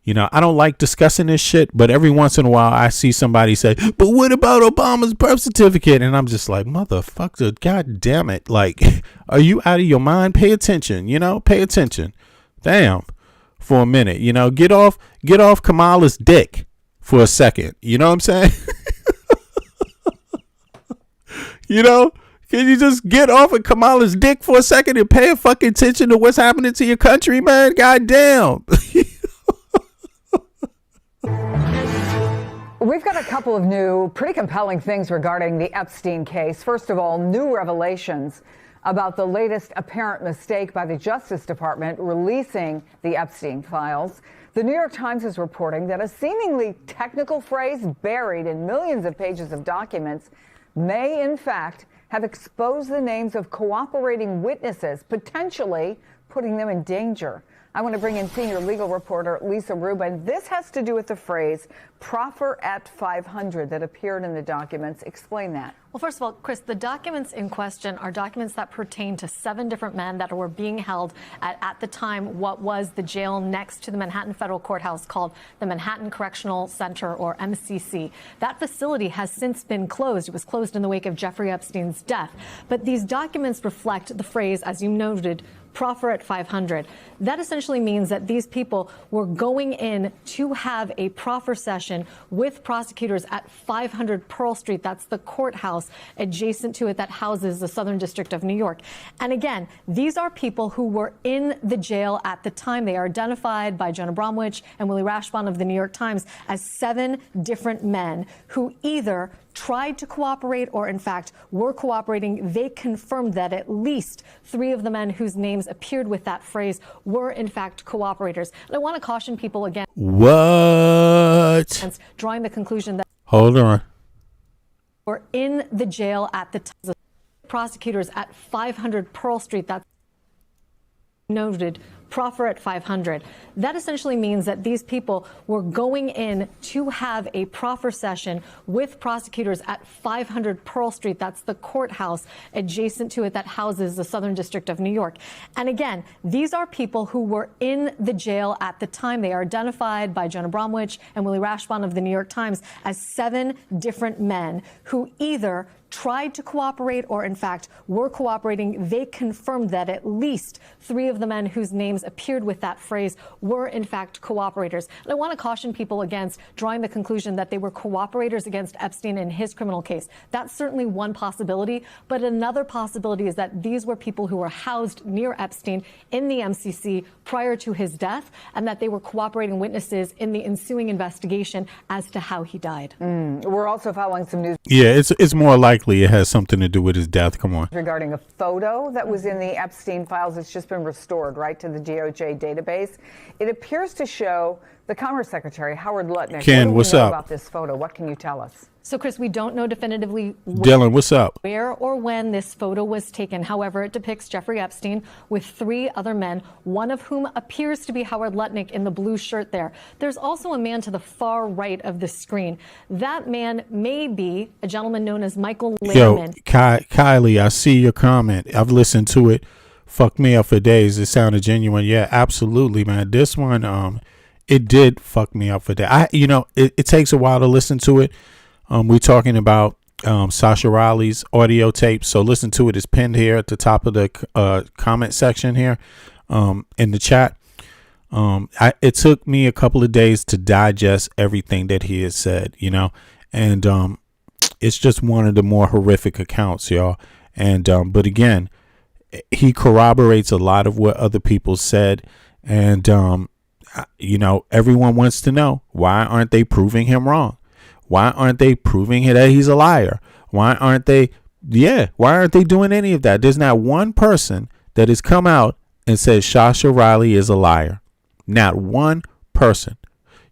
don't like discussing this shit, but every once in a while I see somebody say, but what about Obama's birth certificate? And I'm just like, motherfucker, God damn it. Like, are you out of your mind? Pay attention, pay attention. Damn, for a minute, get off Kamala's dick for a second. You know what I'm saying? Can you just get off of Kamala's dick for a second and pay a fucking attention to what's happening to your country, man? God damn. We've got a couple of new, pretty compelling things regarding the Epstein case. First of all, new revelations about the latest apparent mistake by the Justice Department releasing the Epstein files. The New York Times is reporting that a seemingly technical phrase buried in millions of pages of documents may, in fact, have exposed the names of cooperating witnesses, potentially putting them in danger. I want to bring in senior legal reporter Lisa Rubin. This has to do with the phrase proffer at 500 that appeared in the documents. Explain that. Well, first of all, Chris, the documents in question are documents that pertain to 7 different men that were being held at the time what was the jail next to the Manhattan Federal Courthouse called the Manhattan Correctional Center, or MCC. That facility has since been closed. It was closed in the wake of Jeffrey Epstein's death. But these documents reflect the phrase, as you noted, proffer at 500. That essentially means that these people were going in to have a proffer session with prosecutors at 500 Pearl Street. That's the courthouse adjacent to it that houses the Southern District of New York. And again, these are people who were in the jail at the time. They are identified by Jonah Bromwich and Willie Rashbon of the New York Times as 7 different men who either tried to cooperate or, in fact, were cooperating. They confirmed that at least 3 of the men whose names appeared with that phrase were, in fact, cooperators. And I want to caution people again. What? Drawing the conclusion that. Hold on. Were in the jail at the time. Prosecutors at 500 Pearl Street. That's noted. Proffer at 500. That essentially means that these people were going in to have a proffer session with prosecutors at 500 Pearl Street. That's the courthouse adjacent to it that houses the Southern District of New York. And again, these are people who were in the jail at the time. They are identified by Jonah Bromwich and Willie Rashbon of the New York Times as 7 different men who either tried to cooperate or, in fact, were cooperating. They confirmed that at least 3 of the men whose names appeared with that phrase were, in fact, cooperators. And I want to caution people against drawing the conclusion that they were cooperators against Epstein in his criminal case. That's certainly one possibility, but another possibility is that these were people who were housed near Epstein in the MCC prior to his death, and that they were cooperating witnesses in the ensuing investigation as to how he died. We're also following some news. Yeah, it's more likely it has something to do with his death. Come on. Regarding a photo that was in the Epstein files. It's just been restored, right, to the DOJ database. It appears to show the Commerce Secretary, Howard Lutnick. Ken, what's up? About this photo? What can you tell us? So, Chris, we don't know definitively Dylan, what's up? Where or when this photo was taken. However, it depicts Jeffrey Epstein with 3 other men, one of whom appears to be Howard Lutnick in the blue shirt there. There's also a man to the far right of the screen. That man may be a gentleman known as Michael Layman. Yo, Kylie, I see your comment. I've listened to it. Fuck me up for days. It sounded genuine. Yeah, absolutely, man. This one, it did fuck me up for days. It takes a while to listen to it. We're talking about Sasha Riley's audio tape. So listen to it. It's pinned here at the top of the comment section here in the chat. It took me a couple of days to digest everything that he has said, and it's just one of the more horrific accounts, y'all. And but again, he corroborates a lot of what other people said. And, everyone wants to know, why aren't they proving him wrong? Why aren't they proving that he's a liar? Why aren't they doing any of that? There's not one person that has come out and said Sasha Riley is a liar. Not one person.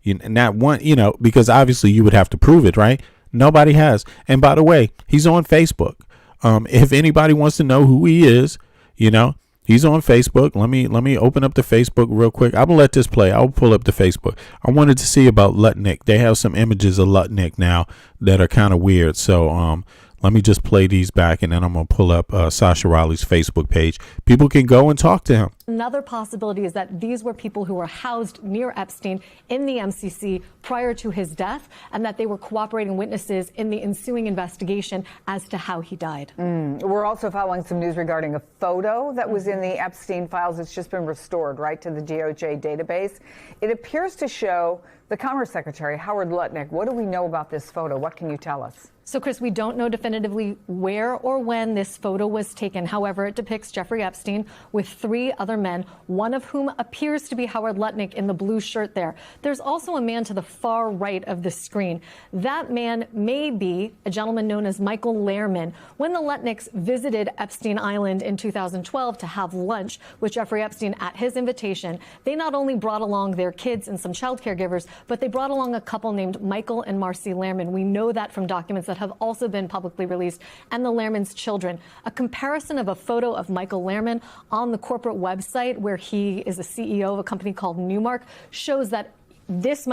Not one, because obviously you would have to prove it, right? Nobody has. And by the way, he's on Facebook. If anybody wants to know who he is, he's on Facebook. Let me open up the Facebook real quick. I'm gonna let this play. I'll pull up the Facebook. I wanted to see about Lutnick. They have some images of Lutnick now that are kind of weird. So let me just play these back, and then I'm gonna pull up Sasha Riley's Facebook page. People can go and talk to him. Another possibility is that these were people who were housed near Epstein in the MCC prior to his death, and that they were cooperating witnesses in the ensuing investigation as to how he died. We're also following some news regarding a photo that was in the Epstein files. It's just been restored, right, to the DOJ database. It appears to show The Commerce Secretary, Howard Lutnick, what do we know about this photo? What can you tell us? So, Chris, we don't know definitively where or when this photo was taken. However, it depicts Jeffrey Epstein with 3 other men, one of whom appears to be Howard Lutnick in the blue shirt there. There's also a man to the far right of the screen. That man may be a gentleman known as Michael Lehrman. When the Lutnicks visited Epstein Island in 2012 to have lunch with Jeffrey Epstein at his invitation, they not only brought along their kids and some child caregivers, but they brought along a couple named Michael and Marcy Lehrman. We know that from documents that have also been publicly released, and the Lehrman's children. A comparison of a photo of Michael Lehrman on the corporate website, where he is the CEO of a company called Newmark, shows that this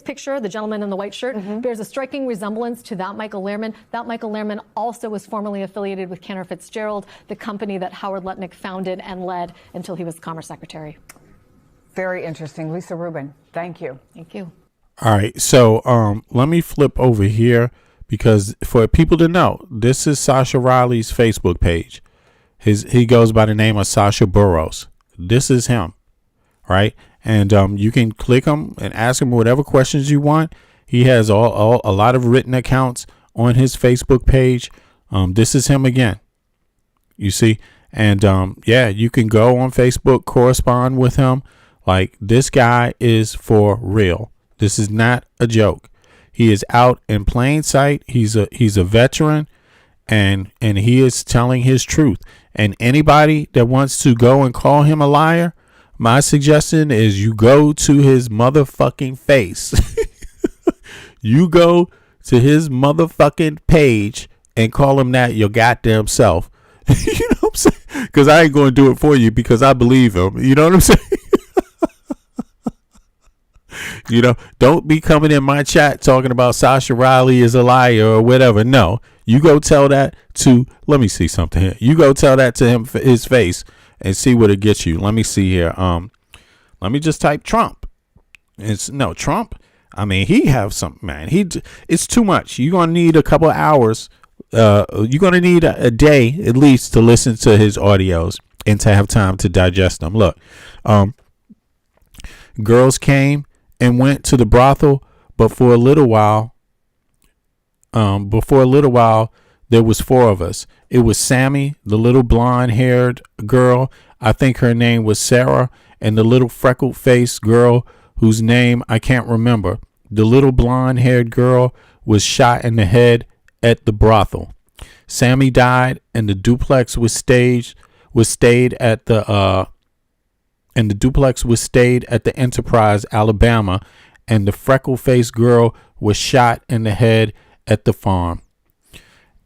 picture, the gentleman in the white shirt, bears a striking resemblance to that Michael Lehrman. That Michael Lehrman also was formerly affiliated with Cantor Fitzgerald, the company that Howard Lutnick founded and led until he was Commerce Secretary. Very interesting. Lisa Rubin, thank you. Thank you. All right. So let me flip over here, because for people to know, this is Sasha Riley's Facebook page. He goes by the name of Sasha Burrows. This is him, right? And you can click him and ask him whatever questions you want. He has a lot of written accounts on his Facebook page. This is him again. You see, and yeah, you can go on Facebook, correspond with him. Like, this guy is for real. This is not a joke. He is out in plain sight. He's a veteran, and he is telling his truth. And anybody that wants to go and call him a liar, my suggestion is you go to his motherfucking face. You go to his motherfucking page and call him that your goddamn self. You know what I'm saying? Because I ain't going to do it for you, because I believe him. You know what I'm saying? You know, don't be coming in my chat talking about Sasha Riley is a liar or whatever. No, you go tell that to, let me see something here. You go tell that to him, his face, and see what it gets you. Let me see here. Let me just type Trump. Trump. I mean, he have some, man. It's too much. You're going to need a couple of hours. You're going to need a day at least to listen to his audios and to have time to digest them. Look, girls came and went to the brothel, but for a little while, there was 4 of us. It was Sammy, the little blonde-haired girl. I think her name was Sarah, and the little freckled-faced girl whose name I can't remember. The little blonde-haired girl was shot in the head at the brothel. Sammy died, and the duplex was stayed at the Enterprise, Alabama, and the freckle-faced girl was shot in the head at the farm.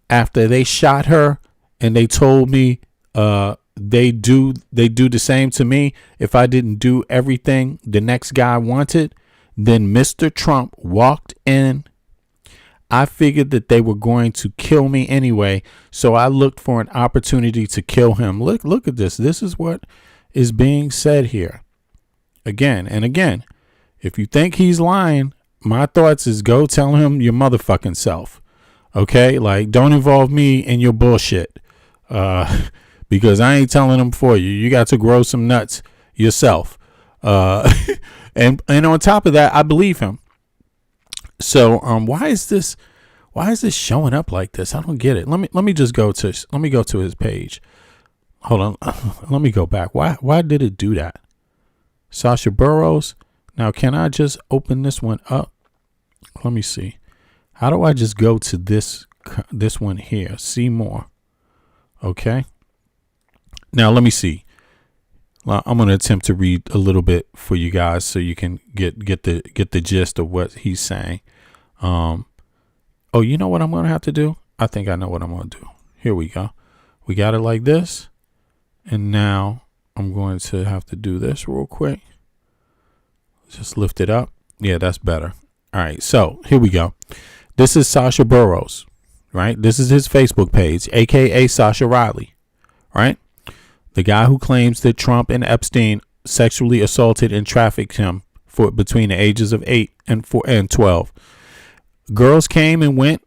After they shot her, and they told me they do the same to me if I didn't do everything the next guy wanted, then Mr. Trump walked in. I figured that they were going to kill me anyway, so I looked for an opportunity to kill him. Look at this. This is what is being said here. Again and again. If you think he's lying, my thoughts is go tell him your motherfucking self. Okay? Like, don't involve me in your bullshit. Because I ain't telling him for you. You got to grow some nuts yourself. And on top of that, I believe him. So why is this showing up like this? I don't get it. Let me go to his page. Hold on. Let me go back. Why did it do that? Sasha Burrows. Now, can I just open this one up? Let me see. How do I just go to this one here? See more. Okay. Now, let me see. I'm going to attempt to read a little bit for you guys so you can get the gist of what he's saying. Oh, you know what I'm going to have to do? I think I know what I'm going to do. Here we go. We got it like this. And now I'm going to have to do this real quick. Just lift it up. Yeah, that's better. All right. So here we go. This is Sasha Burrows, right? This is his Facebook page, a.k.a. Sasha Riley, right? The guy who claims that Trump and Epstein sexually assaulted and trafficked him for between the ages of 8 and 12. Girls came and went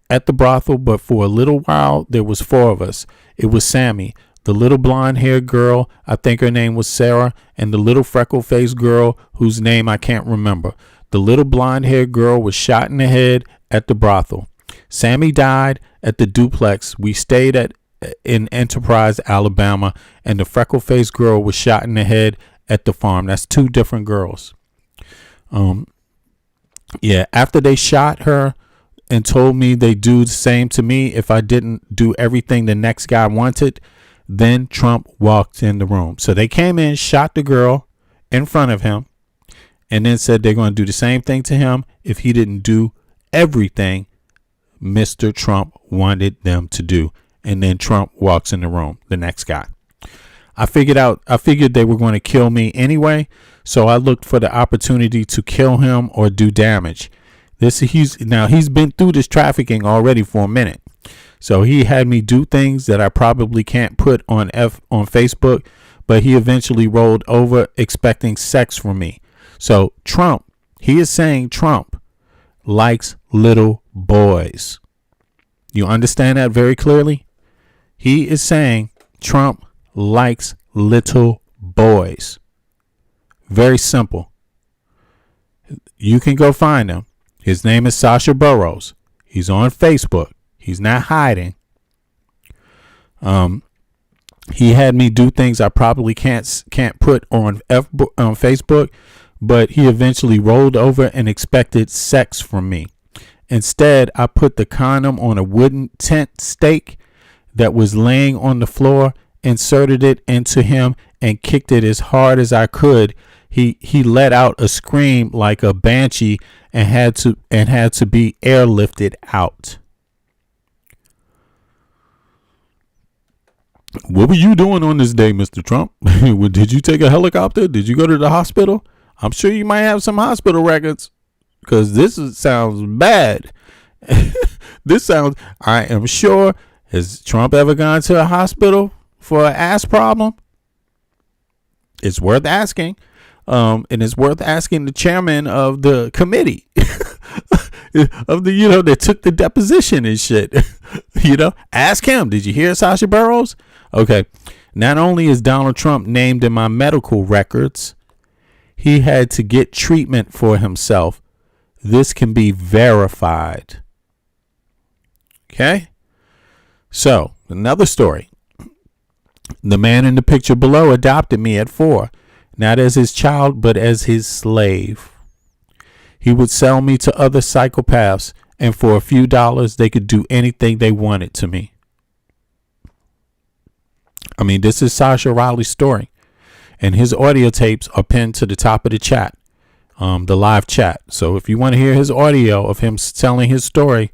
at the brothel, but for a little while, there was 4 of us. It was Sammy, the little blonde-haired girl, I think her name was Sarah, and the little freckle-faced girl whose name I can't remember. The little blonde-haired girl was shot in the head at the brothel. Sammy died at the duplex we stayed at in Enterprise, Alabama, and the freckle-faced girl was shot in the head at the farm. That's two different girls. Yeah, after they shot her and told me they'd do the same to me if I didn't do everything the next guy wanted, then Trump walked in the room. So they came in, shot the girl in front of him, and then said they're going to do the same thing to him if he didn't do everything Mr. Trump wanted them to do. And then Trump walks in the room, the next guy. I figured they were going to kill me anyway, so I looked for the opportunity to kill him or do damage. He's been through this trafficking already for a minute. So he had me do things that I probably can't put on Facebook, but he eventually rolled over expecting sex from me. So he is saying Trump likes little boys. You understand that very clearly? He is saying Trump likes little boys. Very simple. You can go find him. His name is Sasha Burrows. He's on Facebook. He's not hiding. He had me do things I probably can't put on Facebook, but he eventually rolled over and expected sex from me. Instead, I put the condom on a wooden tent stake that was laying on the floor, inserted it into him, and kicked it as hard as I could. He let out a scream like a banshee and had to be airlifted out. What were you doing on this day, Mr. Trump? Did you take a helicopter? Did you go to the hospital? I'm sure you might have some hospital records, because sounds bad. I am sure. Has Trump ever gone to a hospital for an ass problem? It's worth asking. And it's worth asking the chairman of the committee that took the deposition and shit. Ask him. Did you hear Sasha Burrows? Okay. Not only is Donald Trump named in my medical records, he had to get treatment for himself. This can be verified. Okay. So, another story. The man in the picture below adopted me at 4, not as his child, but as his slave. He would sell me to other psychopaths, and for a few dollars, they could do anything they wanted to me. I mean, this is Sasha Riley's story, and his audio tapes are pinned to the top of the chat, the live chat. So if you want to hear his audio of him telling his story,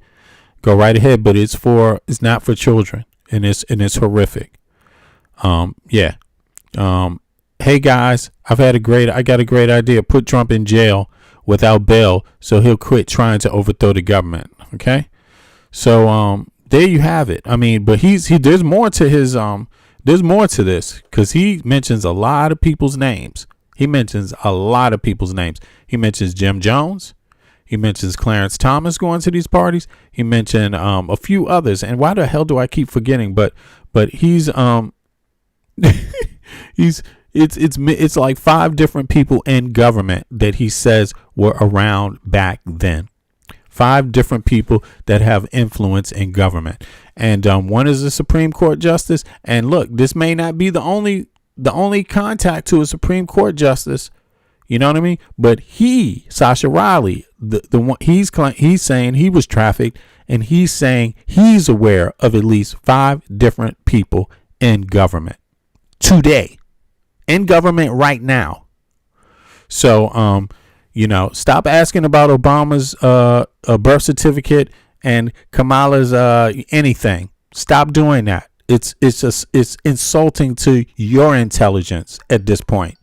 go right ahead. But it's not for children, and it's horrific. Hey guys, I got a great idea. Put Trump in jail without bail, so he'll quit trying to overthrow the government. Okay, so there you have it. I mean, but there's more to his there's more to this, because he mentions a lot of people's names. He mentions Jim Jones. He mentions Clarence Thomas going to these parties. He mentioned a few others, and why the hell do I keep forgetting? But he's it's like 5 different people in government that he says were around back then. 5 different people that have influence in government, and one is a Supreme Court justice. And look, this may not be the only contact to a Supreme Court justice. You know what I mean? But Sasha Riley, the one he's saying he was trafficked, and he's saying he's aware of at least 5 different people in government today, in government right now. So, stop asking about Obama's birth certificate and Kamala's anything. Stop doing that. It's insulting to your intelligence at this point.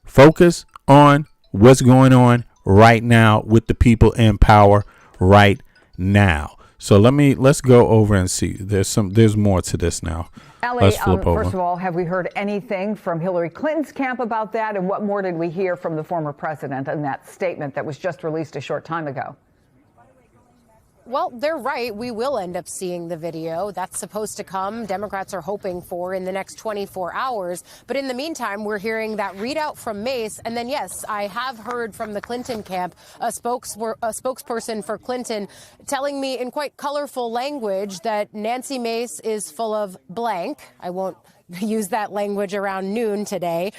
Focus on what's going on right now with the people in power right now. So let's go over and see. There's more to this now. Ellie, first of all, have we heard anything from Hillary Clinton's camp about that? And what more did we hear from the former president in that statement that was just released a short time ago? Well, they're right. We will end up seeing the video. That's supposed to come. Democrats are hoping for in the next 24 hours. But in the meantime, we're hearing that readout from Mace. And then, yes, I have heard from the Clinton camp, a spokesperson for Clinton telling me in quite colorful language that Nancy Mace is full of blank. I won't use that language around noon today.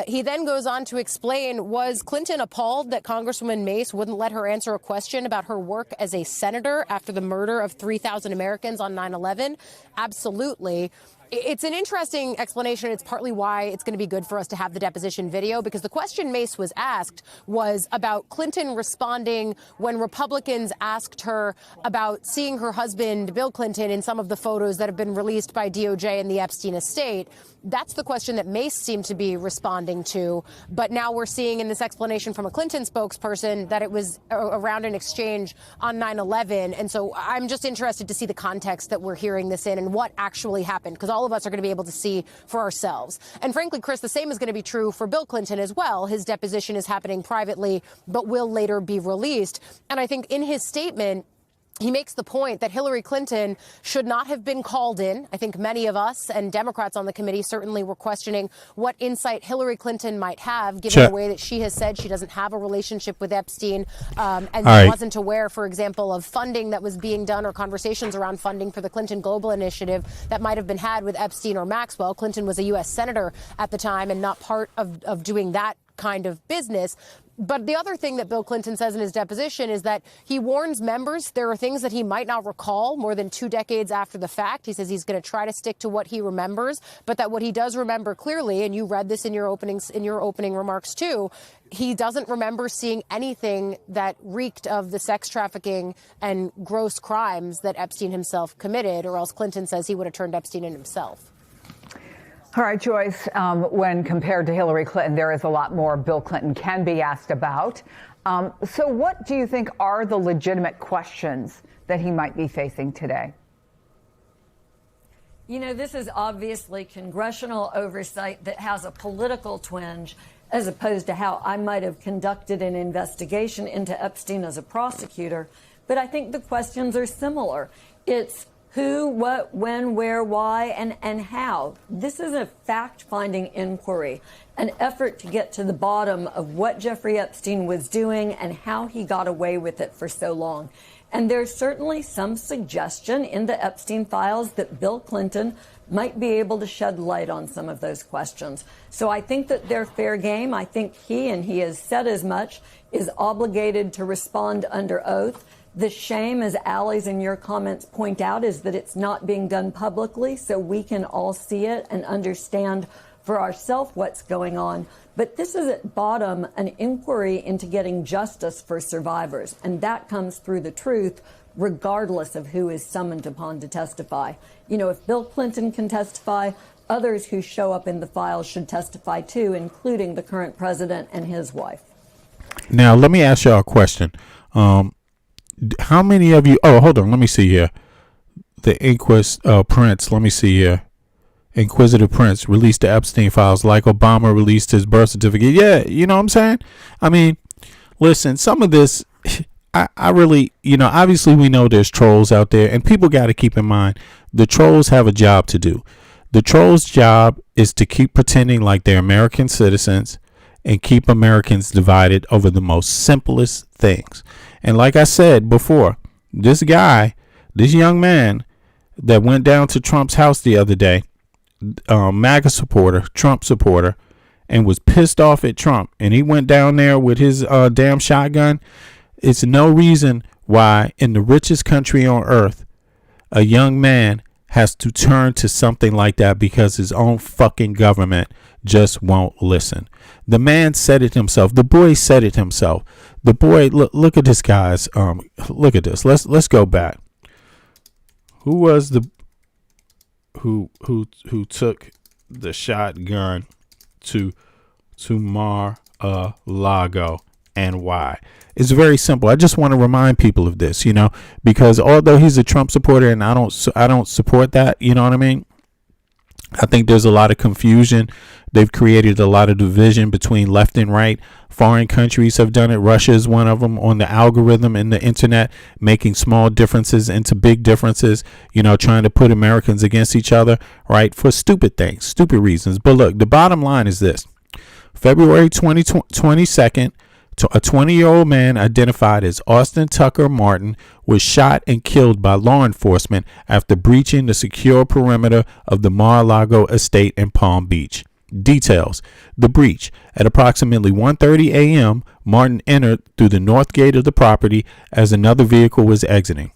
He then goes on to explain, was Clinton appalled that Congresswoman Mace wouldn't let her answer a question about her work as a senator after the murder of 3,000 Americans on 9/11? Absolutely. It's an interesting explanation. It's partly why it's going to be good for us to have the deposition video, because the question Mace was asked was about Clinton responding when Republicans asked her about seeing her husband, Bill Clinton, in some of the photos that have been released by DOJ and the Epstein estate. That's the question that Mace seemed to be responding to. But now we're seeing in this explanation from a Clinton spokesperson that it was around an exchange on 9/11. And so I'm just interested to see the context that we're hearing this in and what actually happened, because all of us are going to be able to see for ourselves. And frankly, Chris, the same is going to be true for Bill Clinton as well. His deposition is happening privately, but will later be released. And I think in his statement, he makes the point that Hillary Clinton should not have been called in. I think many of us and Democrats on the committee certainly were questioning what insight Hillary Clinton might have, given the way that she has said she doesn't have a relationship with Epstein, and wasn't aware, for example, of funding that was being done or conversations around funding for the Clinton Global Initiative that might have been had with Epstein or Maxwell. Clinton was a U.S. senator at the time and not part of doing that kind of business. But the other thing that Bill Clinton says in his deposition is that he warns members there are things that he might not recall more than 2 decades after the fact. He says he's going to try to stick to what he remembers, but that what he does remember clearly, and you read this in your opening remarks too, he doesn't remember seeing anything that reeked of the sex trafficking and gross crimes that Epstein himself committed, or else Clinton says he would have turned Epstein in himself. All right, Joyce, when compared to Hillary Clinton, there is a lot more Bill Clinton can be asked about. So what do you think are the legitimate questions that he might be facing today? You know, this is obviously congressional oversight that has a political twinge, as opposed to how I might have conducted an investigation into Epstein as a prosecutor. But I think the questions are similar. It's who, what, when, where, why, and how. This is a fact-finding inquiry, an effort to get to the bottom of what Jeffrey Epstein was doing and how he got away with it for so long. And there's certainly some suggestion in the Epstein files that Bill Clinton might be able to shed light on some of those questions. So I think that they're fair game. I think he, and he has said as much, is obligated to respond under oath. The shame, as Allie's in your comments point out, is that it's not being done publicly so we can all see it and understand for ourselves what's going on. But this is at bottom an inquiry into getting justice for survivors, and that comes through the truth regardless of who is summoned upon to testify. You know, if Bill Clinton can testify, others who show up in the files should testify too, including the current president and his wife. Now, let me ask y'all a question. How many of you, hold on, let me see here. The Prince, let me see here. Inquisitive Prince released the Epstein files like Obama released his birth certificate. Yeah, you know what I'm saying? I mean, listen, some of this, I really, obviously we know there's trolls out there, and people got to keep in mind, the trolls have a job to do. The trolls' job is to keep pretending like they're American citizens and keep Americans divided over the most simplest things. And like I said before, this young man that went down to Trump's house the other day, MAGA supporter, Trump supporter, and was pissed off at Trump, and he went down there with his damn shotgun. It's no reason why in the richest country on earth, a young man has to turn to something like that because his own fucking government just won't listen. The man said it himself. The boy said it himself. The boy, look at this, guys. Look at this. Let's go back. Who was who took the shotgun to Mar-a-Lago and why? It's very simple. I just want to remind people of this, because although he's a Trump supporter and I don't support that, you know what I mean? I think there's a lot of confusion. They've created a lot of division between left and right. Foreign countries have done it. Russia is one of them, on the algorithm in the internet, making small differences into big differences, trying to put Americans against each other, right, for stupid things, stupid reasons. But look, the bottom line is this. February 22nd, a 20-year-old man identified as Austin Tucker Martin was shot and killed by law enforcement after breaching the secure perimeter of the Mar-a-Lago estate in Palm Beach. Details. The breach. At approximately 1:30 a.m., Martin entered through the north gate of the property as another vehicle was exiting.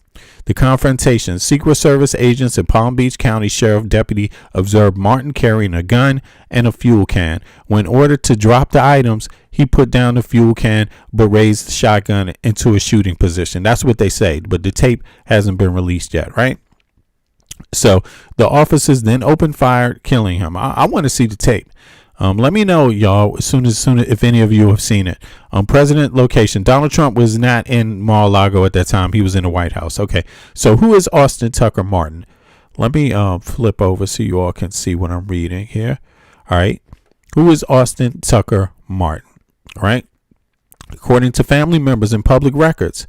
The confrontation. Secret Service agents and Palm Beach County Sheriff Deputy observed Martin carrying a gun and a fuel can. When ordered to drop the items, he put down the fuel can but raised the shotgun into a shooting position. That's what they say, but the tape hasn't been released yet, right? So the officers then opened fire, killing him. I want to see the tape. Let me know, y'all, as soon as if any of you have seen it. President location. Donald Trump was not in Mar-a-Lago at that time. He was in the White House. Okay. So who is Austin Tucker Martin? Let me flip over so you all can see what I'm reading here. All right. Who is Austin Tucker Martin? All right. According to family members and public records,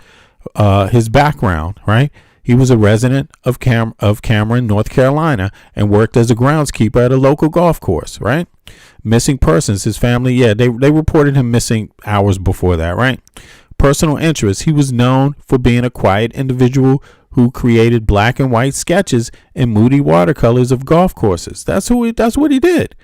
his background, right? He was a resident of Cameron, North Carolina, and worked as a groundskeeper at a local golf course, right? Missing persons, his family, they reported him missing hours before that, right? Personal interests, he was known for being a quiet individual who created black and white sketches and moody watercolors of golf courses. That's what he did.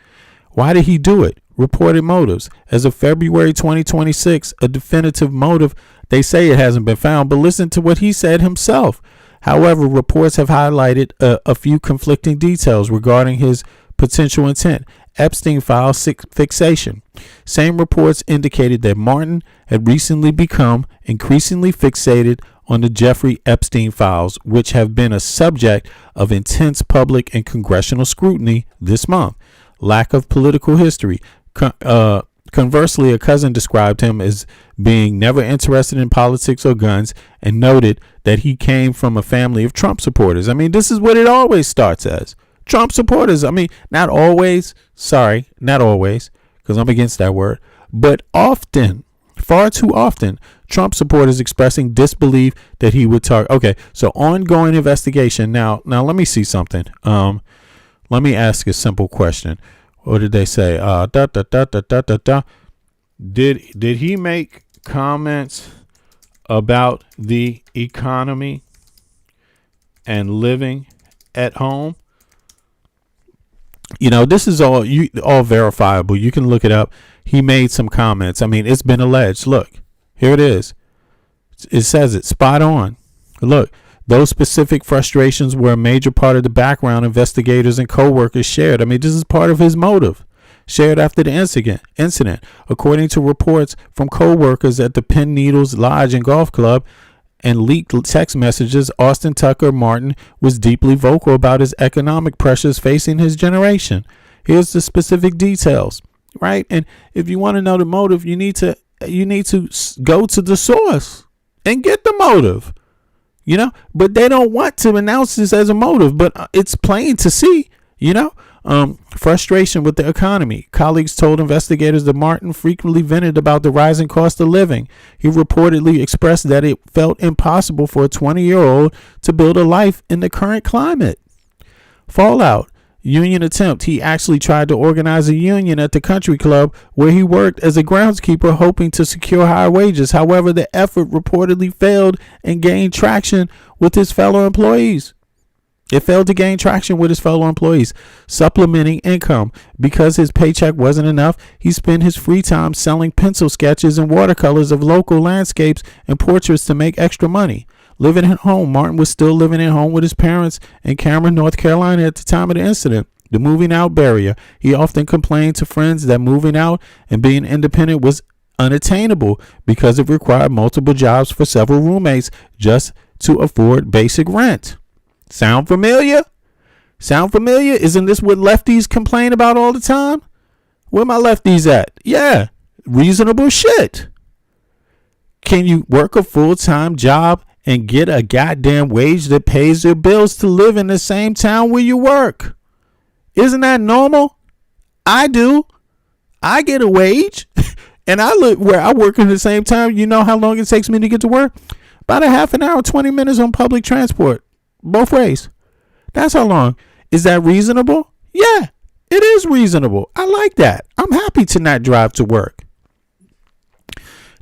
Why did he do it? Reported motives. As of February 2026, a definitive motive, they say it hasn't been found, but listen to what he said himself. However, reports have highlighted a few conflicting details regarding his potential intent. Epstein files fixation. Same reports indicated that Martin had recently become increasingly fixated on the Jeffrey Epstein files, which have been a subject of intense public and congressional scrutiny this month. Lack of political history. Conversely, a cousin described him as being never interested in politics or guns and noted that he came from a family of Trump supporters. I mean, this is what it always starts as. Trump supporters. I mean, not always, because I'm against that word, but often, far too often, Trump supporters expressing disbelief that he would target. Okay, so ongoing investigation. Now let me see something. Let me ask a simple question. What did they say? Did he make comments about the economy and living at home? This is all verifiable. You can look it up. He made some comments. I mean, it's been alleged. Look, here it is. It says it spot on. Look, those specific frustrations were a major part of the background investigators and co-workers shared. I mean, this is part of his motive. Shared after the incident. According to reports from co-workers at the Pin Needles Lodge and Golf Club and leaked text messages, Austin Tucker Martin was deeply vocal about his economic pressures facing his generation. Here's the specific details, right? And if you want to know the motive, you need to go to the source and get the motive. But they don't want to announce this as a motive, but it's plain to see, frustration with the economy. Colleagues told investigators that Martin frequently vented about the rising cost of living. He reportedly expressed that it felt impossible for a 20-year-old to build a life in the current climate. Fallout. Union attempt. He actually tried to organize a union at the country club where he worked as a groundskeeper, hoping to secure higher wages. However, the effort reportedly failed and gained traction with his fellow employees. It failed to gain traction with his fellow employees. Supplementing income. Because his paycheck wasn't enough, he spent his free time selling pencil sketches and watercolors of local landscapes and portraits to make extra money. Living at home. Martin was still living at home with his parents in Cameron, North Carolina at the time of the incident. The moving out barrier. He often complained to friends that moving out and being independent was unattainable because it required multiple jobs for several roommates just to afford basic rent. Sound familiar? Isn't this what lefties complain about all the time? Where my lefties at? Yeah, reasonable shit. Can you work a full-time job and get a goddamn wage that pays your bills to live in the same town where you work? Isn't that normal? I do. I get a wage and I live where I work at the same time. You know how long it takes me to get to work? About a half an hour, 20 minutes on public transport, both ways. That's how long. Is that reasonable? Yeah, it is reasonable. I like that. I'm happy to not drive to work.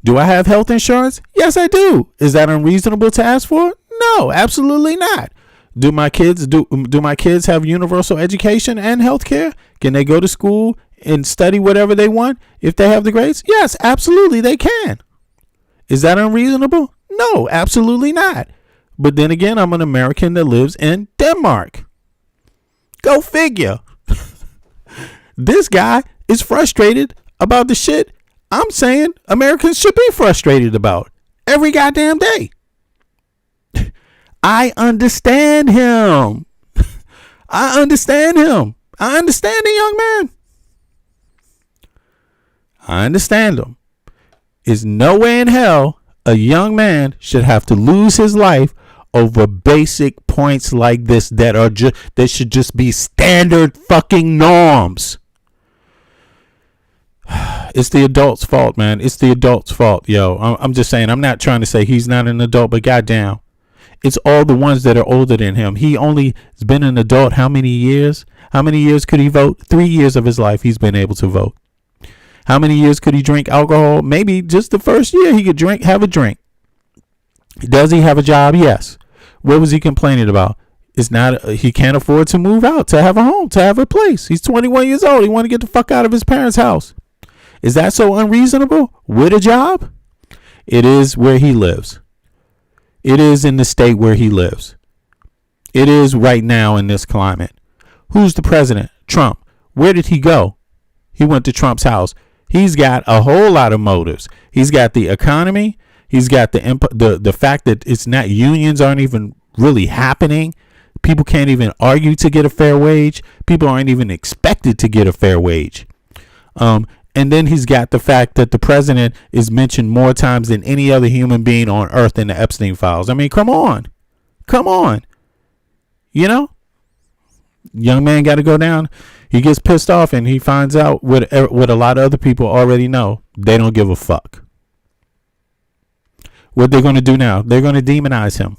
Do I have health insurance? Yes, I do. Is that unreasonable to ask for? No, absolutely not. Do my kids have universal education and health care? Can they go to school and study whatever they want if they have the grades? Yes, absolutely they can. Is that unreasonable? No, absolutely not. But then again, I'm an American that lives in Denmark. Go figure. This guy is frustrated about the shit I'm saying Americans should be frustrated about every goddamn day. I understand him. I understand him. I understand the young man. I understand him. Is no way in hell a young man should have to lose his life over basic points like this that should just be standard fucking norms. It's the adult's fault, man. It's the adult's fault, yo. I'm just saying. I'm not trying to say he's not an adult, but goddamn, it's all the ones that are older than him. He only has been an adult how many years? How many years could he vote? 3 years of his life he's been able to vote. How many years could he drink alcohol? Maybe just the first year he could have a drink. Does he have a job? Yes. What was he complaining about? It's not he can't afford to move out, to have a home, to have a place. He's 21 years old. He want to get the fuck out of his parents' house. Is that so unreasonable? With a job? It is where he lives. It is in the state where he lives. It is right now in this climate. Who's the president? Trump. Where did he go? He went to Trump's house. He's got a whole lot of motives. He's got the economy. He's got the fact that it's not, unions aren't even really happening. People can't even argue to get a fair wage. People aren't even expected to get a fair wage. And then he's got the fact that the president is mentioned more times than any other human being on earth in the Epstein files. I mean, come on. Come on. You know? Young man got to go down. He gets pissed off and he finds out what a lot of other people already know. They don't give a fuck. What they're going to do now, they're going to demonize him.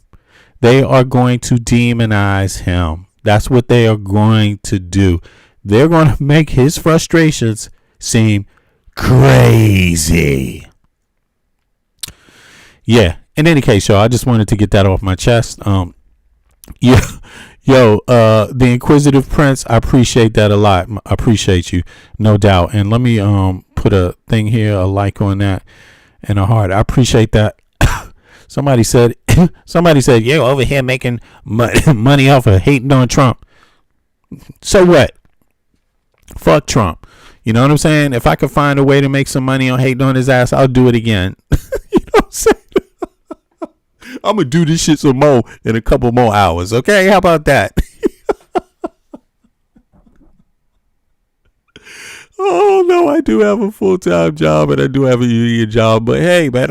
They are going to demonize him. That's what they are going to do. They're going to make his frustrations seem crazy. Yeah. In any case, y'all, I just wanted to get that off my chest. Yeah. Yo, the Inquisitive Prince, I appreciate that a lot. I appreciate you, no doubt. And let me put a thing here, a like on that, and a heart. I appreciate that. Somebody said, yeah, over here making money off of hating on Trump. So what? Fuck Trump. You know what I'm saying? If I could find a way to make some money on hating on his ass, I'll do it again. You know what I'm saying? I'm going to do this shit some more in a couple more hours. Okay? How about that? Oh, no, I do have a full-time job and I do have a union job. But, hey, man,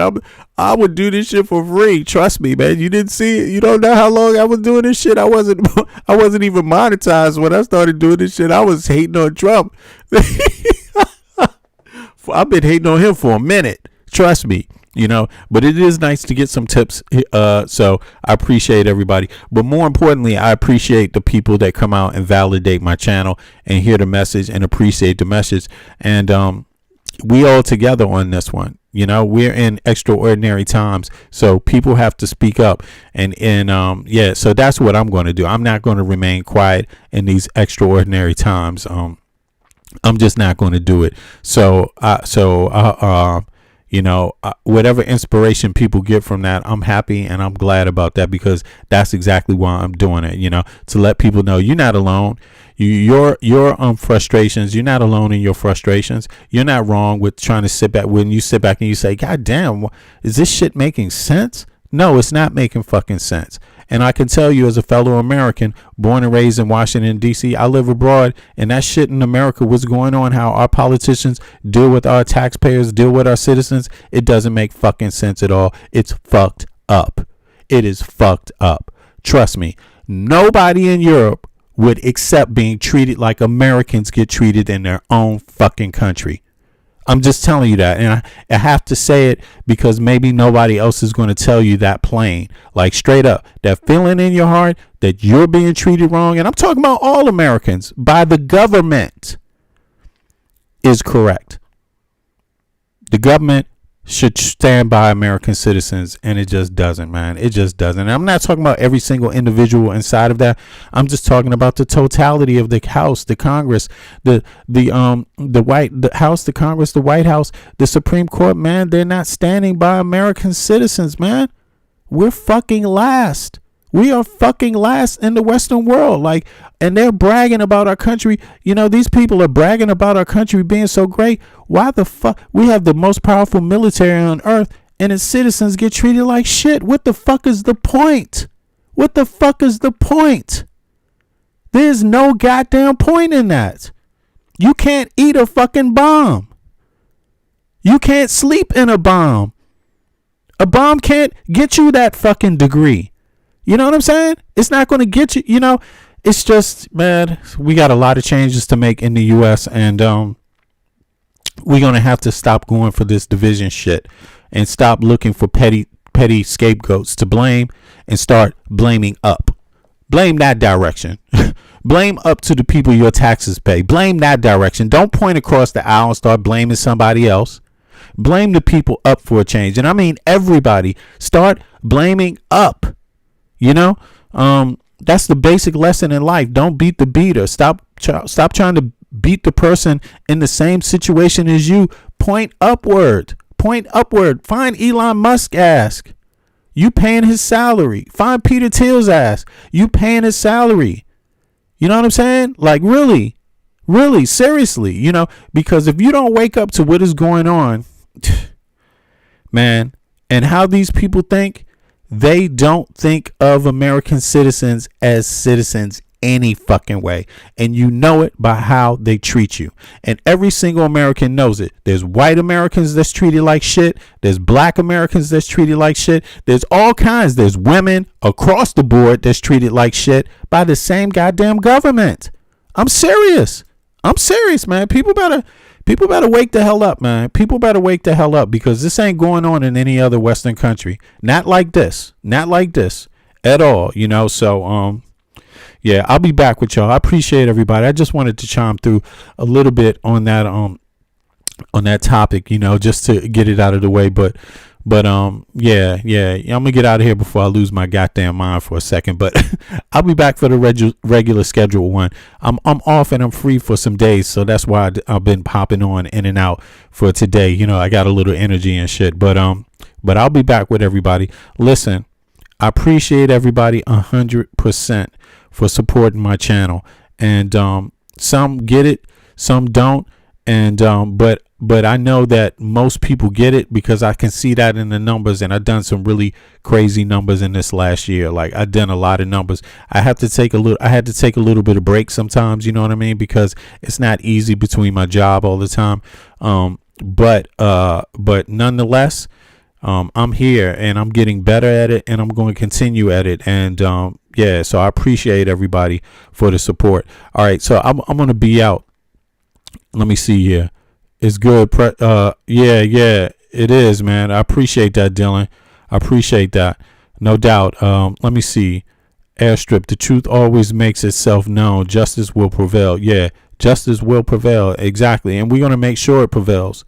I would do this shit for free. Trust me, man. You didn't see it. You don't know how long I was doing this shit. I wasn't even monetized when I started doing this shit. I was hating on Trump. I've been hating on him for a minute. Trust me. You know, but it is nice to get some tips. So I appreciate everybody. But more importantly, I appreciate the people that come out and validate my channel and hear the message and appreciate the message. And we all together on this one. You know, we're in extraordinary times. So people have to speak up. And yeah, so that's what I'm going to do. I'm not going to remain quiet in these extraordinary times. I'm just not going to do it. You know, whatever inspiration people get from that, I'm happy and I'm glad about that, because that's exactly why I'm doing it, you know, to let people know you're not alone. Your frustrations, you're not alone in your frustrations. You're not wrong with trying to sit back. When you sit back and you say, God damn, is this shit making sense? No, it's not making fucking sense. And I can tell you, as a fellow American, born and raised in Washington, D.C., I live abroad, and that shit in America, what's going on, how our politicians deal with our taxpayers, deal with our citizens, it doesn't make fucking sense at all. It's fucked up. It is fucked up. Trust me, nobody in Europe would accept being treated like Americans get treated in their own fucking country. I'm just telling you that. And I have to say it because maybe nobody else is going to tell you that plain. Like straight up, that feeling in your heart that you're being treated wrong. And I'm talking about all Americans by the government is correct. The government should stand by American citizens, and it just doesn't, man. It just doesn't. And I'm not talking about every single individual inside of that. I'm just talking about the totality of the House, the Congress, the House, the Congress, the White House, the Supreme Court, man. They're not standing by American citizens, man. We're fucking last. We are fucking last in the Western world. Like, and they're bragging about our country. You know, these people are bragging about our country being so great. Why the fuck? We have the most powerful military on earth, and its citizens get treated like shit. What the fuck is the point? What the fuck is the point? There's no goddamn point in that. You can't eat a fucking bomb. You can't sleep in a bomb. A bomb can't get you that fucking degree. You know what I'm saying? It's not going to get you, you know, it's just, man, we got a lot of changes to make in the U.S. and we're going to have to stop going for this division shit and stop looking for petty scapegoats to blame and start blaming up. Blame that direction. Blame up to the people your taxes pay. Blame that direction. Don't point across the aisle and start blaming somebody else. Blame the people up for a change. And I mean everybody. Start blaming up. You know, that's the basic lesson in life. Don't beat the beater. Stop trying to beat the person in the same situation as you. Point upward. Point upward. Find Elon Musk ass. You paying his salary. Find Peter Thiel's ass. You paying his salary. You know what I'm saying? Like really, really, seriously, you know, because if you don't wake up to what is going on, man, and how these people think, they don't think of American citizens as citizens any fucking way. And you know it by how they treat you. And every single American knows it. There's white Americans that's treated like shit. There's black Americans that's treated like shit. There's all kinds. There's women across the board that's treated like shit by the same goddamn government. I'm serious. I'm serious, man. People better wake the hell up, man. People better wake the hell up because this ain't going on in any other Western country. Not like this. Not like this at all, you know. So, yeah, I'll be back with y'all. I appreciate everybody. I just wanted to chime through a little bit on that topic, you know, just to get it out of the way. But yeah, I'm gonna get out of here before I lose my goddamn mind for a second. But I'll be back for the regular scheduled one. I'm off and I'm free for some days, so that's why I've been popping on in and out for today. You know, I got a little energy and shit. But I'll be back with everybody. Listen, I appreciate everybody 100% for supporting my channel, and some get it, some don't, and but I know that most people get it because I can see that in the numbers, and I've done some really crazy numbers in this last year. Like I've done a lot of numbers. I had to take a little bit of break sometimes, you know what I mean? Because it's not easy between my job all the time. But nonetheless, I'm here and I'm getting better at it, and I'm going to continue at it. And yeah, so I appreciate everybody for the support. All right, so I'm going to be out. Let me see here. It's good. Yeah, it is, man. I appreciate that, Dylan. I appreciate that. No doubt. Let me see. Airstrip. The truth always makes itself known. Justice will prevail. Yeah, justice will prevail. Exactly. And we're going to make sure it prevails.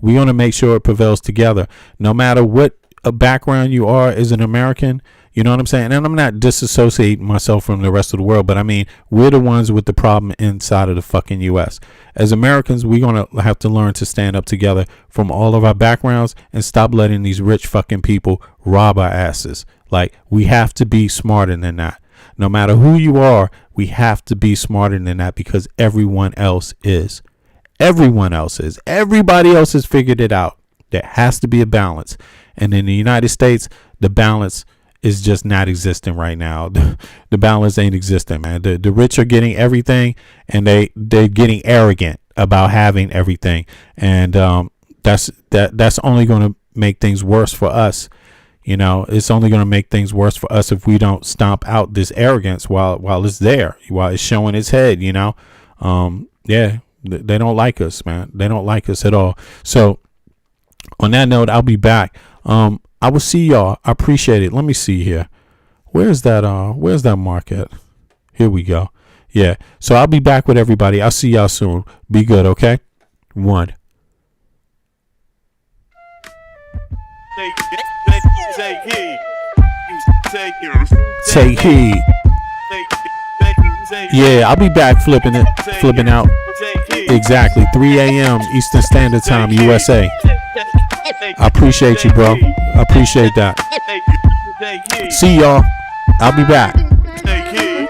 We're going to make sure it prevails together. No matter what background you are as an American, you know what I'm saying? And I'm not disassociating myself from the rest of the world, but I mean, we're the ones with the problem inside of the fucking U.S. As Americans, we're going to have to learn to stand up together from all of our backgrounds and stop letting these rich fucking people rob our asses. Like, we have to be smarter than that. No matter who you are, we have to be smarter than that because everyone else is. Everyone else is. Everybody else has figured it out. There has to be a balance. And in the United States, the balance is just not existing right now. The balance ain't existing, man. The rich are getting everything, and they're getting arrogant about having everything, and that's only going to make things worse for us. You know, it's only going to make things worse for us if we don't stomp out this arrogance while it's there, while it's showing its head, you know. Yeah, they don't like us, man. They don't like us at all. So on that note, I'll be back. I will see y'all. I appreciate it. Let me see here. Where's that mark at? Here we go. Yeah. So I'll be back with everybody. I'll see y'all soon. Be good, okay? One. Take heed. Yeah, I'll be back flipping out. Exactly. 3 a.m. Eastern Standard Time, USA. I appreciate you, bro. I appreciate that. See y'all. I'll be back.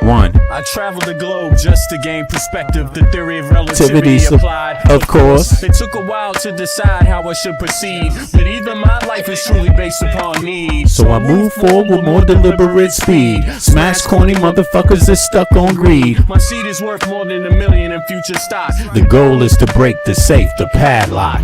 One. I traveled the globe just to gain perspective. The theory of relativity Activities, applied. of course. It took a while to decide how I should proceed, but either my life is truly based upon need. So I move forward with more deliberate speed. Smash corny motherfuckers that's stuck on greed. My seed is worth more than $1 million in future stock. The goal is to break the safe, the padlock.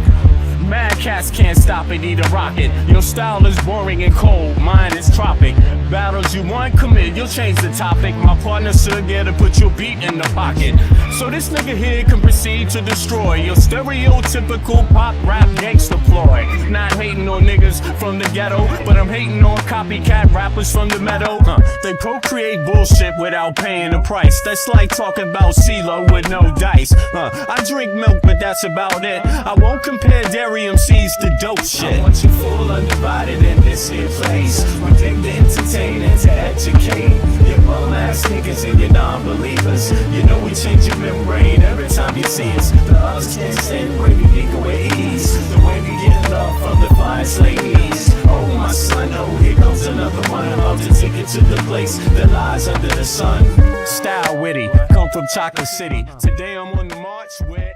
Mad cats can't stop it, need a rocket. Your style is boring and cold, mine is tropic. Battles you want, commit, you'll change the topic. My partner should get to put your beat in the pocket. So this nigga here can proceed to destroy your stereotypical pop rap gangsta ploy. Not hating on niggas from the ghetto, but I'm hating on copycat rappers from the meadow. They procreate bullshit without paying a price. That's like talking about CeeLo with no dice. I drink milk, but that's about it. I won't compare dairy MCs to dope shit. I want you full undivided in this here place. We think to entertain and to educate your bum ass niggas and your non-believers. You know we change your membrane every time you see us. The others can't stand the way we think away ease. The way we get love from the finest ladies. Oh my son, oh here comes another one. I love to take it to the place that lies under the sun. Style witty, come from Chocolate City. Today I'm on the march where